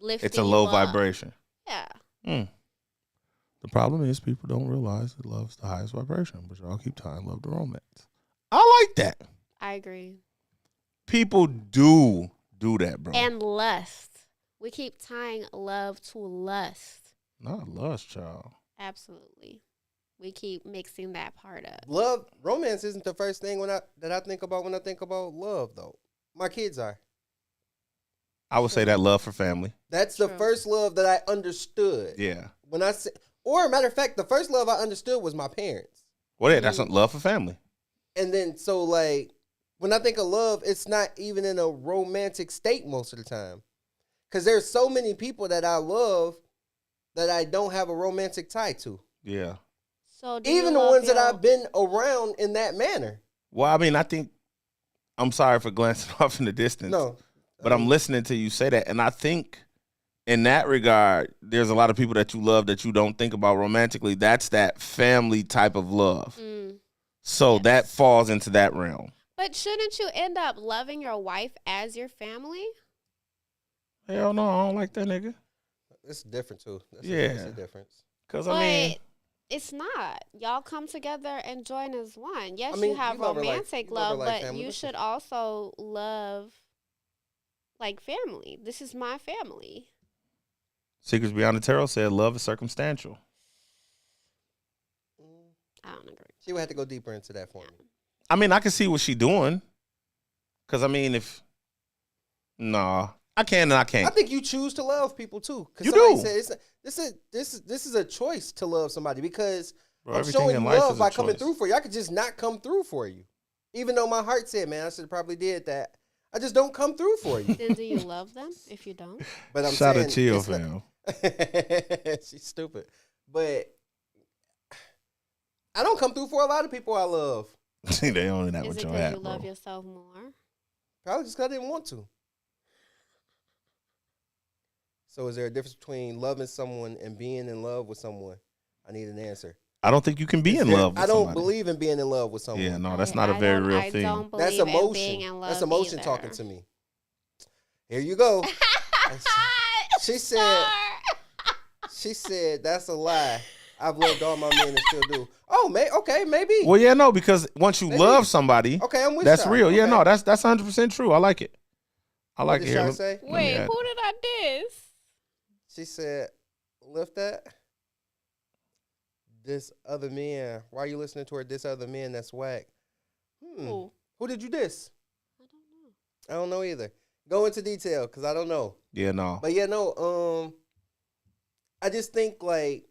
lifting. It's a low you up. vibration. Yeah. The problem is people don't realize that love's the highest vibration, but y'all keep tying love to romance. I like that. I agree. People do that, bro. And lust. We keep tying love to lust. Not lust, child. Absolutely. We keep mixing that part up. Love, romance isn't the first thing that I think about when I think about love, though. My kids are. I would say that love for family. That's the True. first love that I understood. Yeah. When I say, or matter of fact, the first love I understood was my parents. Well, yeah, that's not love for family. And then, so like, when I think of love, it's not even in a romantic state most of the time. Because there's so many people that I love that I don't have a romantic tie to. Yeah. So do Even you the love ones that your- I've been around in that manner. Well, I mean, I'm sorry for glancing off in the distance. No. But I'm listening to you say that, and I think in that regard, there's a lot of people that you love that you don't think about romantically. That's that family type of love. So Yes. that falls into that realm. But shouldn't you end up loving your wife as your family? Hell no, I don't like that nigga. It's different too. That's Yeah. a difference. Because, But I mean, it's not. Y'all come together and join as one. Yes, I mean, you have you love her like- romantic you love her love, like but family, you but should also love like family. This is my family. Secrets Beyond the Tarot said love is circumstantial. I don't agree. She would have to go deeper into that for me. I mean, I can see what she doing. Because, I mean, if... Nah. I can and I I can't. think you choose to love people too. You somebody do. Said this is a choice to love somebody because Bro, I'm everything showing in you life love is a by coming choice. through for you. I could just not come through for you, even though my heart said, "Man, I should have probably did that." I just don't come through for you. Then do you love them if you don't? But I'm Shout saying out chill, it's not- fam. She's stupid, but I don't come through for a lot of people I love. They only that Is with it your because hat, you love bro. yourself more? Probably just because I didn't want to. So is there a difference between loving someone and being in love with someone? I need an answer. I don't think you can be Is in there- love with I don't somebody. believe in being in love with someone. Yeah, no, that's not a very real I thing. don't believe That's in emotion. being in love That's emotion either. talking to me. Here you go. She said, she said, that's a lie. I've loved all my men and still do. Oh, okay, maybe. Well, yeah, no, because once you Maybe. love somebody, Okay, I'm with that's Shy. real. Yeah, Okay. no, that's 100% true. I like it. I What like did it. Shy Here, say? let me Wait, add- who did I diss? She said, lift that. This other man. Why are you listening to her? This other man that's whack. Who? Who did you diss? I don't know. I don't know either. Go into detail because I don't know. Yeah, no. But yeah, no. I just think like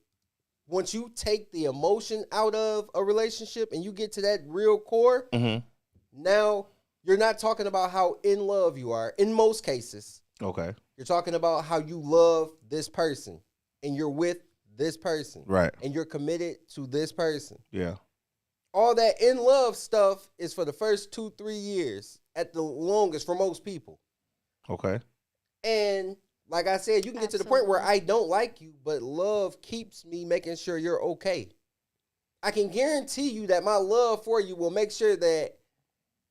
once you take the emotion out of a relationship and you get to that real core, Mm-hmm. now you're not talking about how in love you are. In most cases, Okay. you're talking about how you love this person and you're with this person Right. and you're committed to this person. Yeah. All that in love stuff is for the first 2-3 years at the longest for most people. Okay. And like I said, you can get to the point where I don't like you, but love keeps me making sure you're okay. I can guarantee you that my love for you will make sure that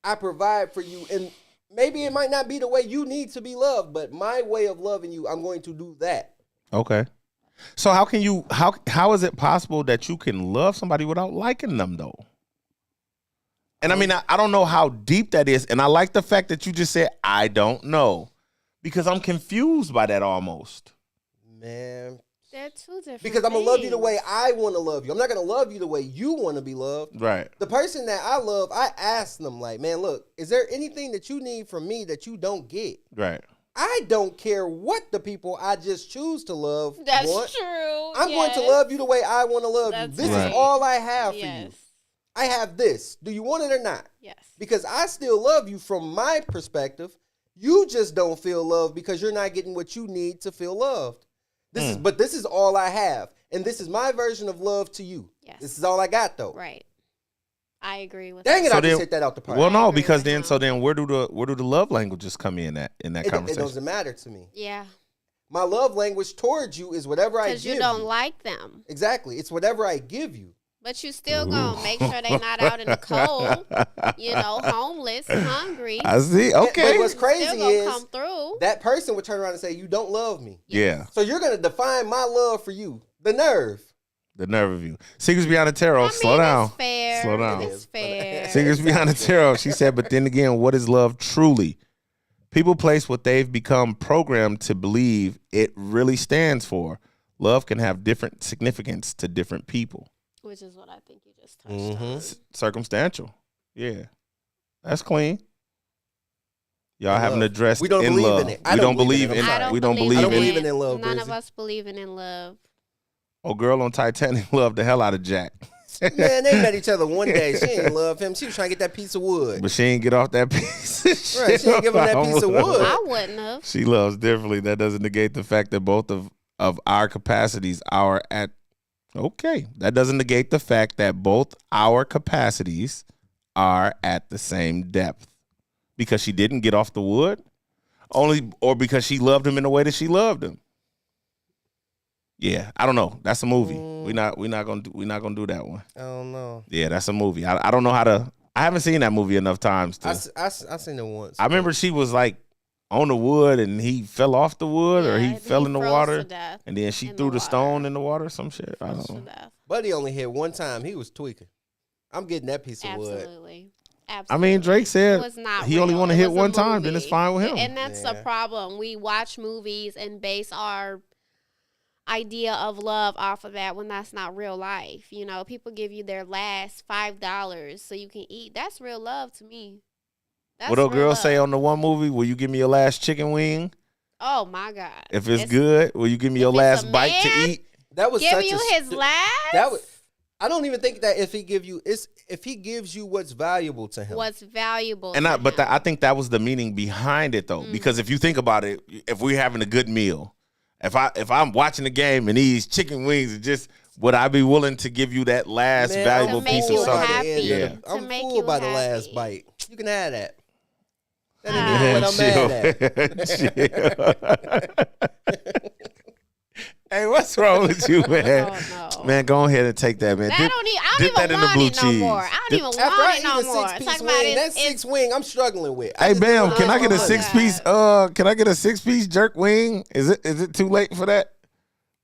I provide for you. And maybe it might not be the way you need to be loved, but my way of loving you, I'm going to do that. Okay. So how can you how is it possible that you can love somebody without liking them though? And I mean, I don't know how deep that is. And I like the fact that you just said, I don't know. Because I'm confused by that almost. Man. They're two different Because I'm going to love you the things. way I want to love you. I'm not going to love you the way you want to be loved. Right. The person that I love, I ask them like, man, look, is there anything that you need from me that you don't get? Right. I don't care what the people I just choose to love That's want. true. I'm going to yes. love you the way I want to love That's you. This right. is all I have for you. Yes. I have this. Do you want it or not? Yes. Because I still love you from my perspective. You just don't feel loved because you're not getting what you need to feel loved. This is all I have. And this is my version of love to you. Yes. This is all I got though. Right. I agree with Dang that. it, So I just then- hit that out the park. Well, no, I agree because with then him. so then where do the love languages come in that it conversation? doesn't matter to me. Yeah. My love language towards you is whatever I give Because you don't like them. Exactly. It's whatever I give you. But you still gonna make sure they not out in the cold, homeless, hungry. I see. Okay. But what's crazy Still gonna is come through. that person would turn around and say, you don't love me. Yeah. So you're going to define my love for you. The nerve. The nerve of you. Secrets Beyond the Tarot. I mean, Slow down. It's fair. Slow down. It's fair. Secrets Beyond the Tarot. She said, but then again, what is love truly? People place what they've become programmed to believe it really stands for. Love can have different significance to different people. Which is what I think you just touched on. Circumstantial. Yeah. That's clean. Y'all haven't Love. addressed We don't in believe love. in it. We don't believe in I don't we don't believe believe I don't in believe in love, None of Brizzy. us believing in love. Oh, girl on Titanic loved the hell out of Jack. Man, they met each other one day. She didn't love him. She was trying to get that piece of wood. But she ain't get off that piece. of Right, she ain't give him that piece of wood. I wouldn't have. She loves differently. That doesn't negate the fact that both of our capacities are at okay. That doesn't negate the fact that both our capacities are at the same depth. Because she didn't get off the wood, only or because she loved him in the way that she loved him. Yeah, I don't know. That's a movie. We not gonna do that one. I don't know. Yeah, that's a movie. I don't know how to. I haven't seen that movie enough times. I seen it once. I remember she was like on the wood and he fell off the wood or he fell in the froze water, to death and then she in threw the the stone water. in the water or some shit. I Froze don't to know. death. Buddy only hit one time. He was tweaking. I'm getting that piece of wood. Absolutely. I Absolutely. mean, Drake said It was not he only real. want to It hit was a one time, then it's movie. fine with him. And that's the Yeah. problem. We watch movies and base our idea of love off of that when that's not real life. You know, people give you their last $5 so you can eat. That's real love to me. That's What old real girl love. say on the one movie? Will you give me your last chicken wing? Oh my God. If it's good, will you give me your it's last a bite to man, eat? That was Give such you a his last? That was. I don't even think that if he gives you what's valuable to him. What's valuable And to but him. I think that was the meaning behind it though, because if you think about it, if we're having a good meal, if I'm watching the game and these chicken wings are just, would I be willing to give you that last Man, valuable To make piece of you full by the something? happy. end of Yeah. the- To I'm make full you by the happy. last bite. You can have that. That Ah. ain't even what I'm mad at. Hey, what's wrong with you, man? Oh, no. Man, go ahead and take that, man. I Dip- don't dip that even in the want blue it no cheese. more. I don't Dip- even After I want eat it no a more. 6-piece Talking about wing, that it's 6 wing I'm struggling with. I Hey, just Bam, do can I get a this for six- money. 6-piece? Can I get a 6-piece jerk wing? Is it too late for that?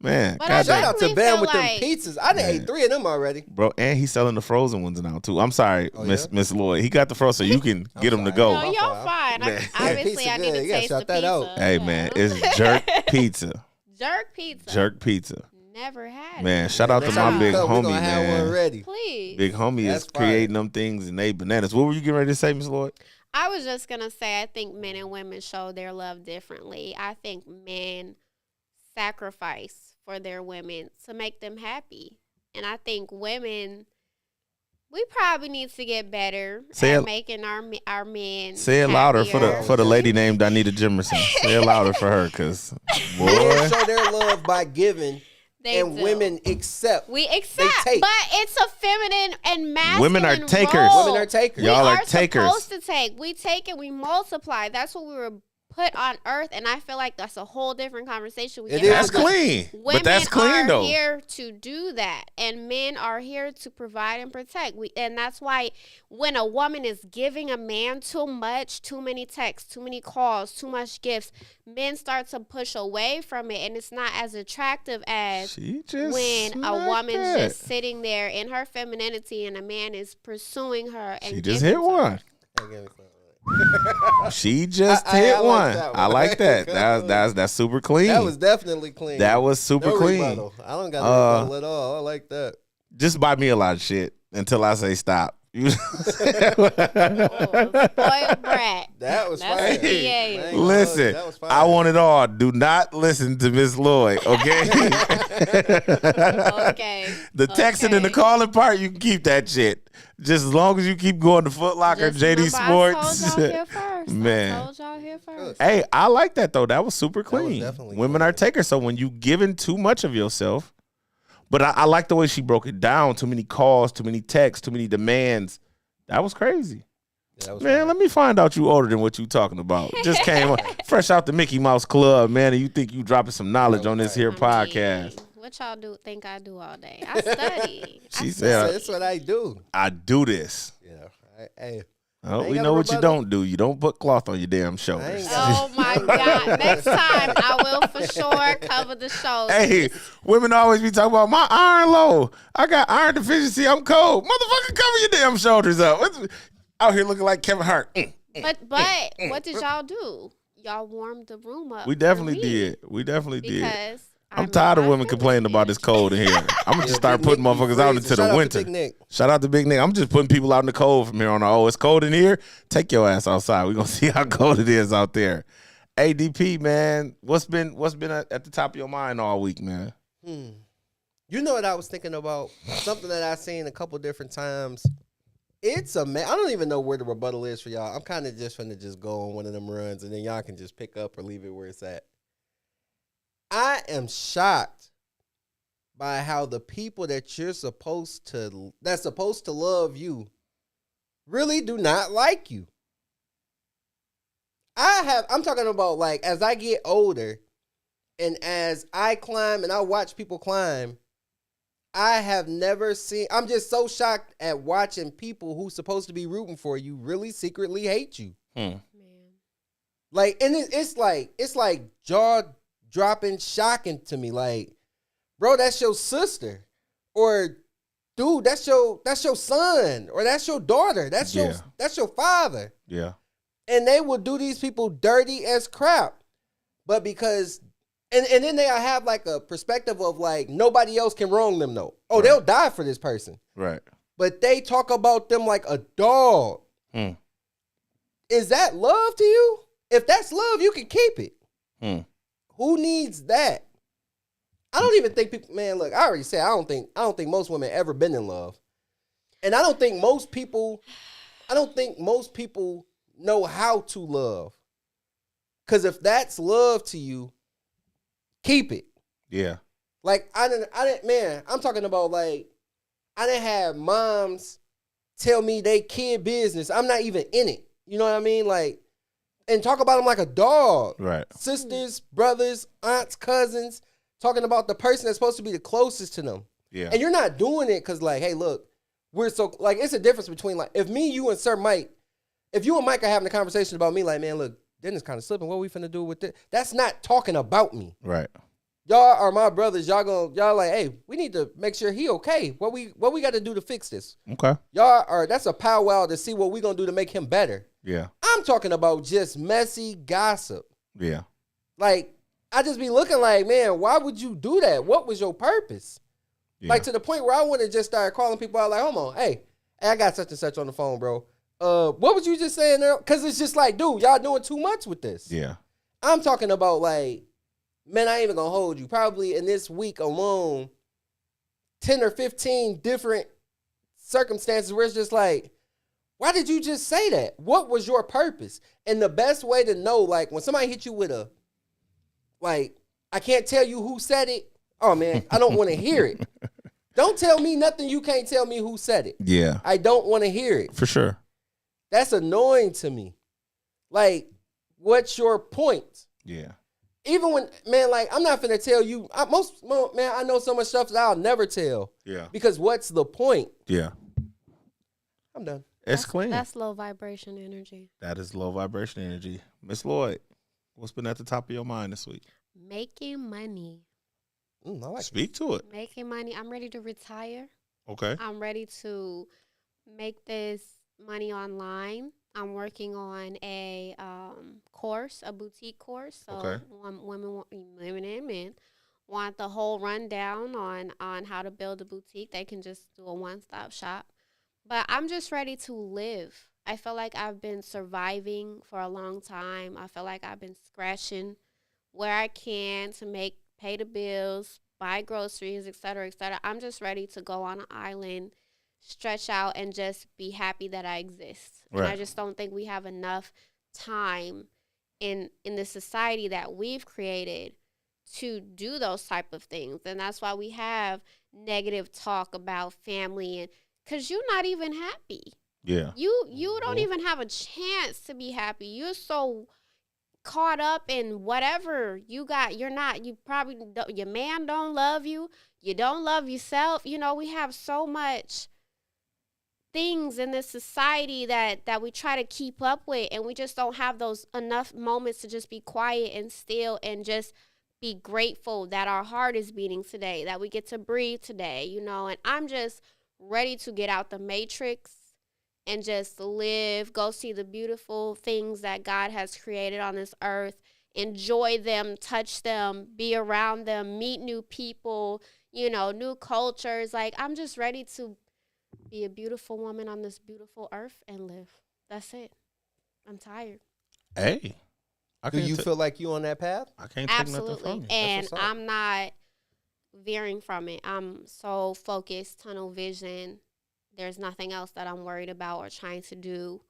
Man, But I goddamn. Shout out to definitely Bam feel with them like- pizzas. I done ate 3 of them already. Bro, and he's selling the frozen ones now too. I'm sorry, Oh, Miss yeah? Miss Lloyd. He got the frozen, so you can get them to sorry. go. No, my you're fault. fine. Man. Obviously, Pizza I need good. to You gotta taste shout the that out. pizza. Hey Yeah. man, it's jerk pizza. Jerk pizza. Jerk pizza. Never had Man, it. shout out to Next my time you big come, we homie, gonna have one man. ready. Please. Big homie That's is creating them things and they bananas. What were you getting ready to say, Miss Lloyd? I was just going to say, I think men and women show their love differently. I think men sacrifice for their women to make them happy. And I think women, we probably need to get better Say at it- making our men Say it louder for happier. the lady named Anita Jimerson. Say it louder for her, cause Men boy, show their love by giving, They and do. women accept. We accept, take. but it's a feminine and masculine Women are takers. role. Women are takers. Y'all we are are takers. supposed to take. We take and we multiply. That's what we were put on earth, and I feel like that's a whole different conversation. We It can is. have. that's clean. Women But that's clean are though. here to do that, and men are here to provide and protect. And that's why when a woman is giving a man too much, too many texts, too many calls, too much gifts, men start to push away from it, and it's not as attractive as She just when a smacked woman's that. just sitting there in her femininity and a man is pursuing her. And She just giving hit to her. one. She just I hit like one. that one. I like that. That's super clean. That was definitely clean. That was super no clean. Rebuttal. I don't got no rebuttal at all. I like that. Just buy me a lot of shit until I say stop. You- Spoiled brat. That was That's fire. the PA. I ain't gonna hold you. Listen, That was fire. I want it all. Do not listen to Miss Lloyd, okay? Okay. The texting and the Okay. calling part, you can keep that shit. Just as long as you keep going to Foot Locker, Just JD remember, I Sports. told y'all here first. Man. I told y'all here first. Hey, I like that though. That was super was clean. definitely Women clean. are takers. So when you giving too much of yourself, but I like the way she broke it down. Too many calls, too many texts, too many demands. That was crazy. Yeah, that was Man, fire. let me find out you older than what you talking about. Just came fresh out the Mickey Mouse Club, man, and you think you dropping some knowledge on this here I podcast. mean, what y'all think I do all day? I study. She I said, That's what I do. I do this. Yeah. Hey, Oh, ain't we got know no what you rebuttal. don't do. You don't put cloth on your damn I shoulders. ain't got- Oh my God. Next time I will for sure cover the show. Hey, women always be talking about my iron low. I got iron deficiency. I'm cold. Motherfucker, cover your damn shoulders up. Out here looking like Kevin Hart. But what did y'all do? Y'all warmed the room up. We for definitely me did. We definitely did. Because I'm tired of women complaining about this cold in here. I'm gonna just start Big putting Nick be motherfuckers out freezing. into Shout the out to winter. Big Nick. Shout out to Big Nick. I'm just putting people out in the cold from here on out. Oh, it's cold in here. Take your ass outside. We're gonna see how cold it is out there. ADP, man, what's been at the top of your mind all week, man? You know what I was thinking about? Something that I seen a couple different times. It's I don't even know where the rebuttal is for y'all. I'm kind of just finna just go on one of them runs, and then y'all can just pick up or leave it where it's at. I am shocked by how the people that that's supposed to love you really do not like you. I'm talking about, like, as I get older, And as I climb and I watch people climb, I have never seen, I'm just so shocked at watching people who's supposed to be rooting for you really secretly hate you. Man. Like, and it's like jaw dropping, shocking to me. Like, bro, that's your sister, or dude, that's your son, or that's your daughter, that's your father. Yeah. And they will do these people dirty as crap, but because. And then they have like a perspective of like nobody else can wrong them though. Oh, Right. they'll die for this person. Right. But they talk about them like a dog. Hmm. Is that love to you? If that's love, you can keep it. Hmm. Who needs that? I don't even think people, man, look, I already said I don't think most women ever been in love. And I don't think most people know how to love. Cause if that's love to you, keep it. Yeah. Like I didn't man, I'm talking about like I didn't have moms tell me they kid business. I'm not even in it. You know what I mean? Like, and talk about them like a dog. Right. Sisters, brothers, aunts, cousins, talking about the person that's supposed to be the closest to them. Yeah. And you're not doing it because like, hey, look, we're so like it's a difference between like if me, you, and Sir Mike, if you and Mike are having a conversation about me, like, man, look, Dennis kind of slipping. What we finna do with this? That's not talking about me. Right. Y'all are my brothers. Y'all like, hey, we need to make sure he okay. What we got to do to fix this? Okay. Y'all are, that's a powwow to see what we gonna do to make him better. Yeah. I'm talking about just messy gossip. Yeah. Like, I just be looking like, man, why would you do that? What was your purpose? Yeah. Like to the point where I want to just start calling people out like, hold on, hey, I got such and such on the phone, bro. What was you just saying there? Because it's just like, dude, y'all doing too much with this. Yeah. I'm talking about like, man, I ain't even gonna hold you. Probably in this week alone, 10 or 15 different circumstances where it's just like, why did you just say that? What was your purpose? And the best way to know, like, when somebody hit you with a, like, I can't tell you who said it. Oh, man, I don't want to hear it. Don't tell me nothing you can't tell me who said it. Yeah. I don't want to hear it. For sure. That's annoying to me. Like, what's your point? Yeah. Even when, man, like, I'm not finna tell you. I know so much stuff that I'll never tell. Yeah. Because what's the point? Yeah. I'm done. It's clean. That's low vibration energy. That is low vibration energy. Miss Lloyd, what's been at the top of your mind this week? Making money. I like Speak to it. Making money. I'm ready to retire. Okay. I'm ready to make this money online. I'm working on a course, a boutique course. So Okay. women and men want the whole rundown on how to build a boutique. They can just do a one-stop shop. But I'm just ready to live. I feel like I've been surviving for a long time. I feel like I've been scratching where I can to pay the bills, buy groceries, et cetera, et cetera. I'm just ready to go on an island, stretch out, and just be happy that I exist. Right. And I just don't think we have enough time in the society that we've created to do those type of things. And that's why we have negative talk about family, and because you're not even happy. Yeah. You don't even have a chance to be happy. You're so caught up in whatever you got. You probably don't, your man don't love you. You don't love yourself. You know, we have so much things in this society that we try to keep up with, and we just don't have those enough moments to just be quiet and still and just be grateful that our heart is beating today, that we get to breathe today, you know. And I'm just ready to get out the matrix and just live, go see the beautiful things that God has created on this earth, enjoy them, touch them, be around them, meet new people, you know, new cultures. Like, I'm just ready to be a beautiful woman on this beautiful earth and live. That's it. I'm tired. Hey. Do you feel like you on that path? I can't take nothing Absolutely. from you. And what's up. I'm not veering from it. I'm so focused, tunnel vision. There's nothing else that I'm worried about or trying to do.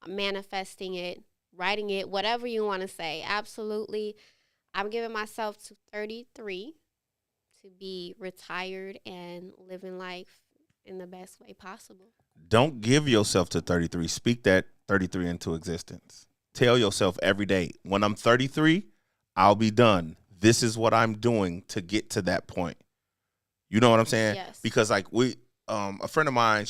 I'm manifesting it, writing it, whatever you want to say. Absolutely. I'm giving myself to 33 to be retired and living life in the best way possible. Don't give yourself to 33. Speak that 33 into existence. Tell yourself every day, when I'm 33, I'll be done. this is what I'm doing to get to that point. You know what I'm saying? Yes. Because like a friend of mine,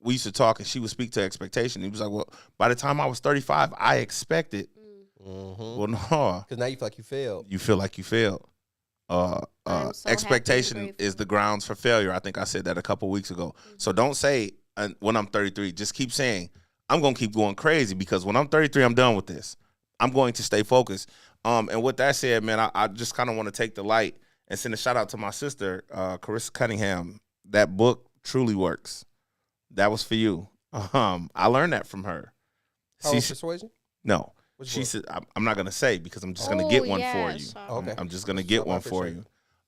we used to talk and she would speak to expectation. He was like, well, by the time I was 35, I expected. Well, no. Because now you feel like you failed. You feel like you failed. I'm so Expectation happy and is the grounds for failure. I think I said that a couple weeks ago. So don't say when I'm 33. Just keep saying, I'm going to keep going crazy because when I'm 33, I'm done with this. I'm going to stay focused. And with that said, man, I just kind of want to take the light and send a shout out to my sister, Carissa Cunningham. That book truly works. That was for you. I learned that from her. Power of Persuasion? No. Which She book? said, I'm not going to say because I'm just going to get one for you. Okay. I'm just going to get I one for appreciate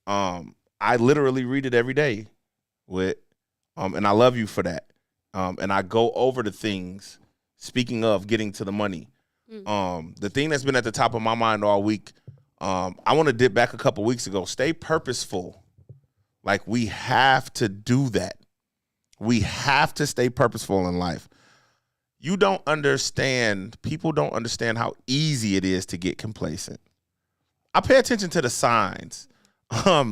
you. I literally read it every day and I love you for that. And I go over the things, speaking of getting to the money. The thing that's been at the top of my mind all week, I want to dip back a couple weeks ago. Stay purposeful. Like we have to do that. We have to stay purposeful in life. You don't understand, people don't understand how easy it is to get complacent. I pay attention to the signs.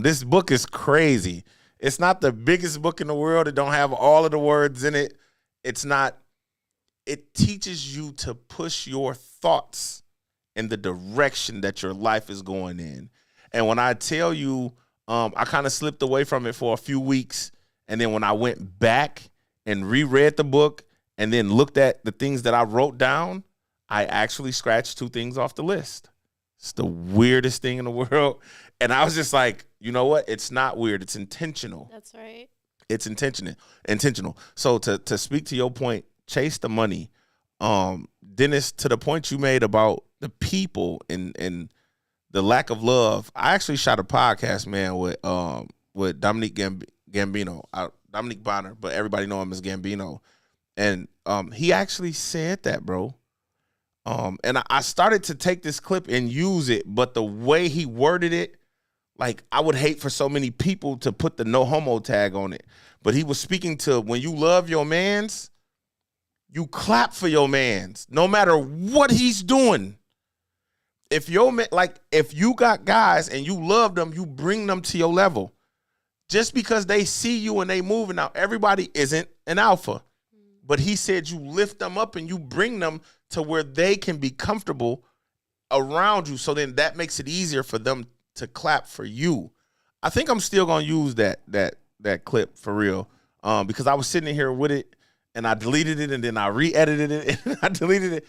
This book is crazy. It's not the biggest book in the world. It don't have all of the words in it. It teaches you to push your thoughts in the direction that your life is going in. And when I tell you, I kind of slipped away from it for a few weeks. And then when I went back and reread the book and then looked at the things that I wrote down, I actually scratched 2 things off the list. It's the weirdest thing in the world. And I was just like, you know what? It's not weird. It's intentional. That's right. It's intentional. So to speak to your point, chase the money. Dennis, to the point you made about the people and the lack of love, I actually shot a podcast, man, with Dominique Gambino, Dominique Bonner, but everybody know him as Gambino. And he actually said that, bro. And I started to take this clip and use it, but the way he worded it, like I would hate for so many people to put the no homo tag on it. But he was speaking to when you love your mans, you clap for your mans, no matter what he's doing. If you got guys and you love them, you bring them to your level. Just because they see you and they moving out, everybody isn't an alpha. But he said you lift them up and you bring them to where they can be comfortable around you. So then that makes it easier for them to clap for you. I think I'm still gonna use that clip for real. Because I was sitting here with it and I deleted it and then I re-edited it and I deleted it.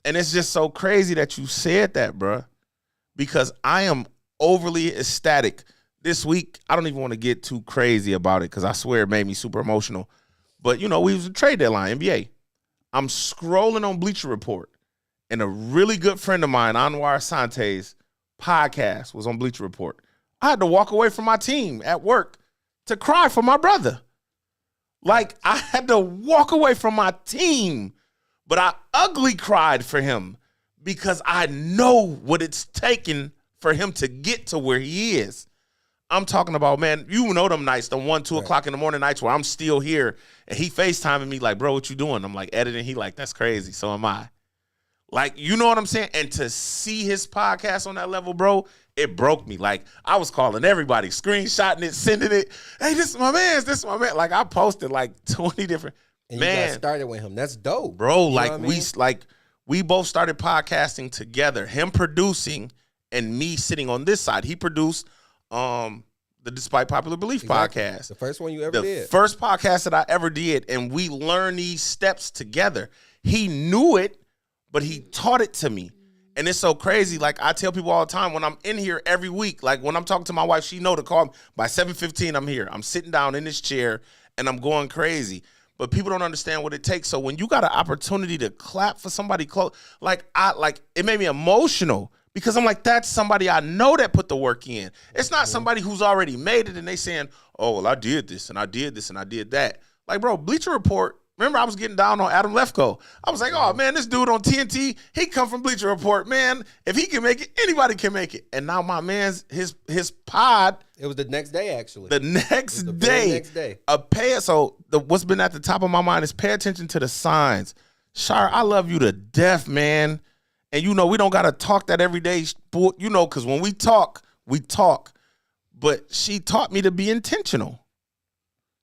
And it's just so crazy that you said that, bruh. Because I am overly ecstatic. This week, I don't even want to get too crazy about it because I swear it made me super emotional. But, we was a trade deadline, NBA. I'm scrolling on Bleacher Report, and a really good friend of mine, Anwar Sante's podcast was on Bleacher Report. I had to walk away from my team at work to cry for my brother. Like, I had to walk away from my team, but I ugly cried for him because I know what it's taken for him to get to where he is. I'm talking about, man, them nights, the 1, 2 o'clock in the morning nights where I'm still here and he FaceTiming me like, bro, what you doing? I'm like editing. He like, that's crazy. So am I. Like, you know what I'm saying? And to see his podcast on that level, bro, it broke me. Like, I was calling everybody, screenshotting it, sending it. Hey, this is my man. This is my man. Like, I posted like 20 different. And you got started with him. That's dope. Bro, you like we both started podcasting together. Him producing and me sitting on this side. He produced the Despite Popular Belief podcast. The first one you ever did. The first podcast that I ever did, and we learned these steps together. He knew it, but he taught it to me. And it's so crazy. Like, I tell people all the time when I'm in here every week, like when I'm talking to my wife, she know to call me. By 7:15, I'm here. I'm sitting down in this chair, and I'm going crazy. But people don't understand what it takes. So when you got an opportunity to clap for somebody close, it made me emotional. Because I'm like, that's somebody I know that put the work in. It's not somebody who's already made it and they saying, oh, well, I did this and I did this and I did that. Like, bro, Bleacher Report, remember I was getting down on Adam Lefkoe. I was like, oh, man, this dude on TNT, he come from Bleacher Report. Man, if he can make it, anybody can make it. And now my man's, his pod. It was the next day, actually. The next day. So what's been at the top of my mind is pay attention to the signs. Shar, I love you to death, man. And, you know, we don't got to talk that every day, you know, because when we talk. But she taught me to be intentional.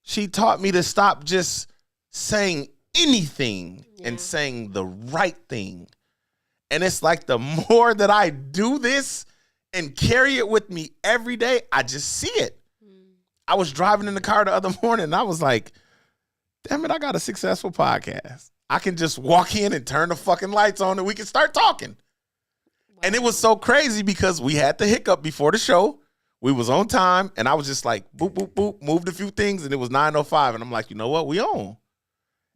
She taught me to stop just saying anything and saying the right thing. And it's like the more that I do this and carry it with me every day, I just see it. I was driving in the car the other morning and I was like, damn it, I got a successful podcast. I can just walk in and turn the fucking lights on and we can start talking. Wow. And it was so crazy because we had the hiccup before the show. We was on time and I was just like, boop, boop, boop, moved a few things and it was 9:05. And I'm like, you know what? We on.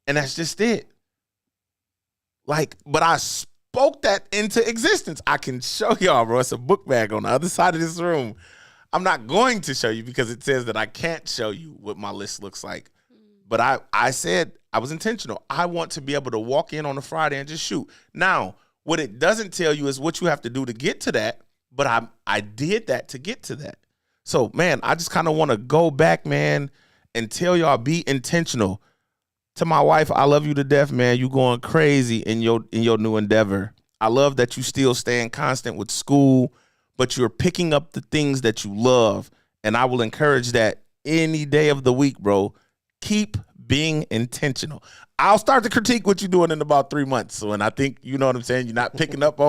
And that's just it. Like, but I spoke that into existence. I can show y'all, bro. It's a book bag on the other side of this room. I'm not going to show you because it says that I can't show you what my list looks like. But I said I was intentional. I want to be able to walk in on a Friday and just shoot. Now, what it doesn't tell you is what you have to do to get to that. But I did that to get to that. So, man, I just kind of want to go back, man, and tell y'all be intentional. To my wife, I love you to death, man. You going crazy in your new endeavor. I love that you still staying constant with school, but you're picking up the things that you love. And I will encourage that any day of the week, bro. Keep being intentional. I'll start to critique what you're doing in about 3 months. So, and I think, you know what I'm saying? You're not picking up on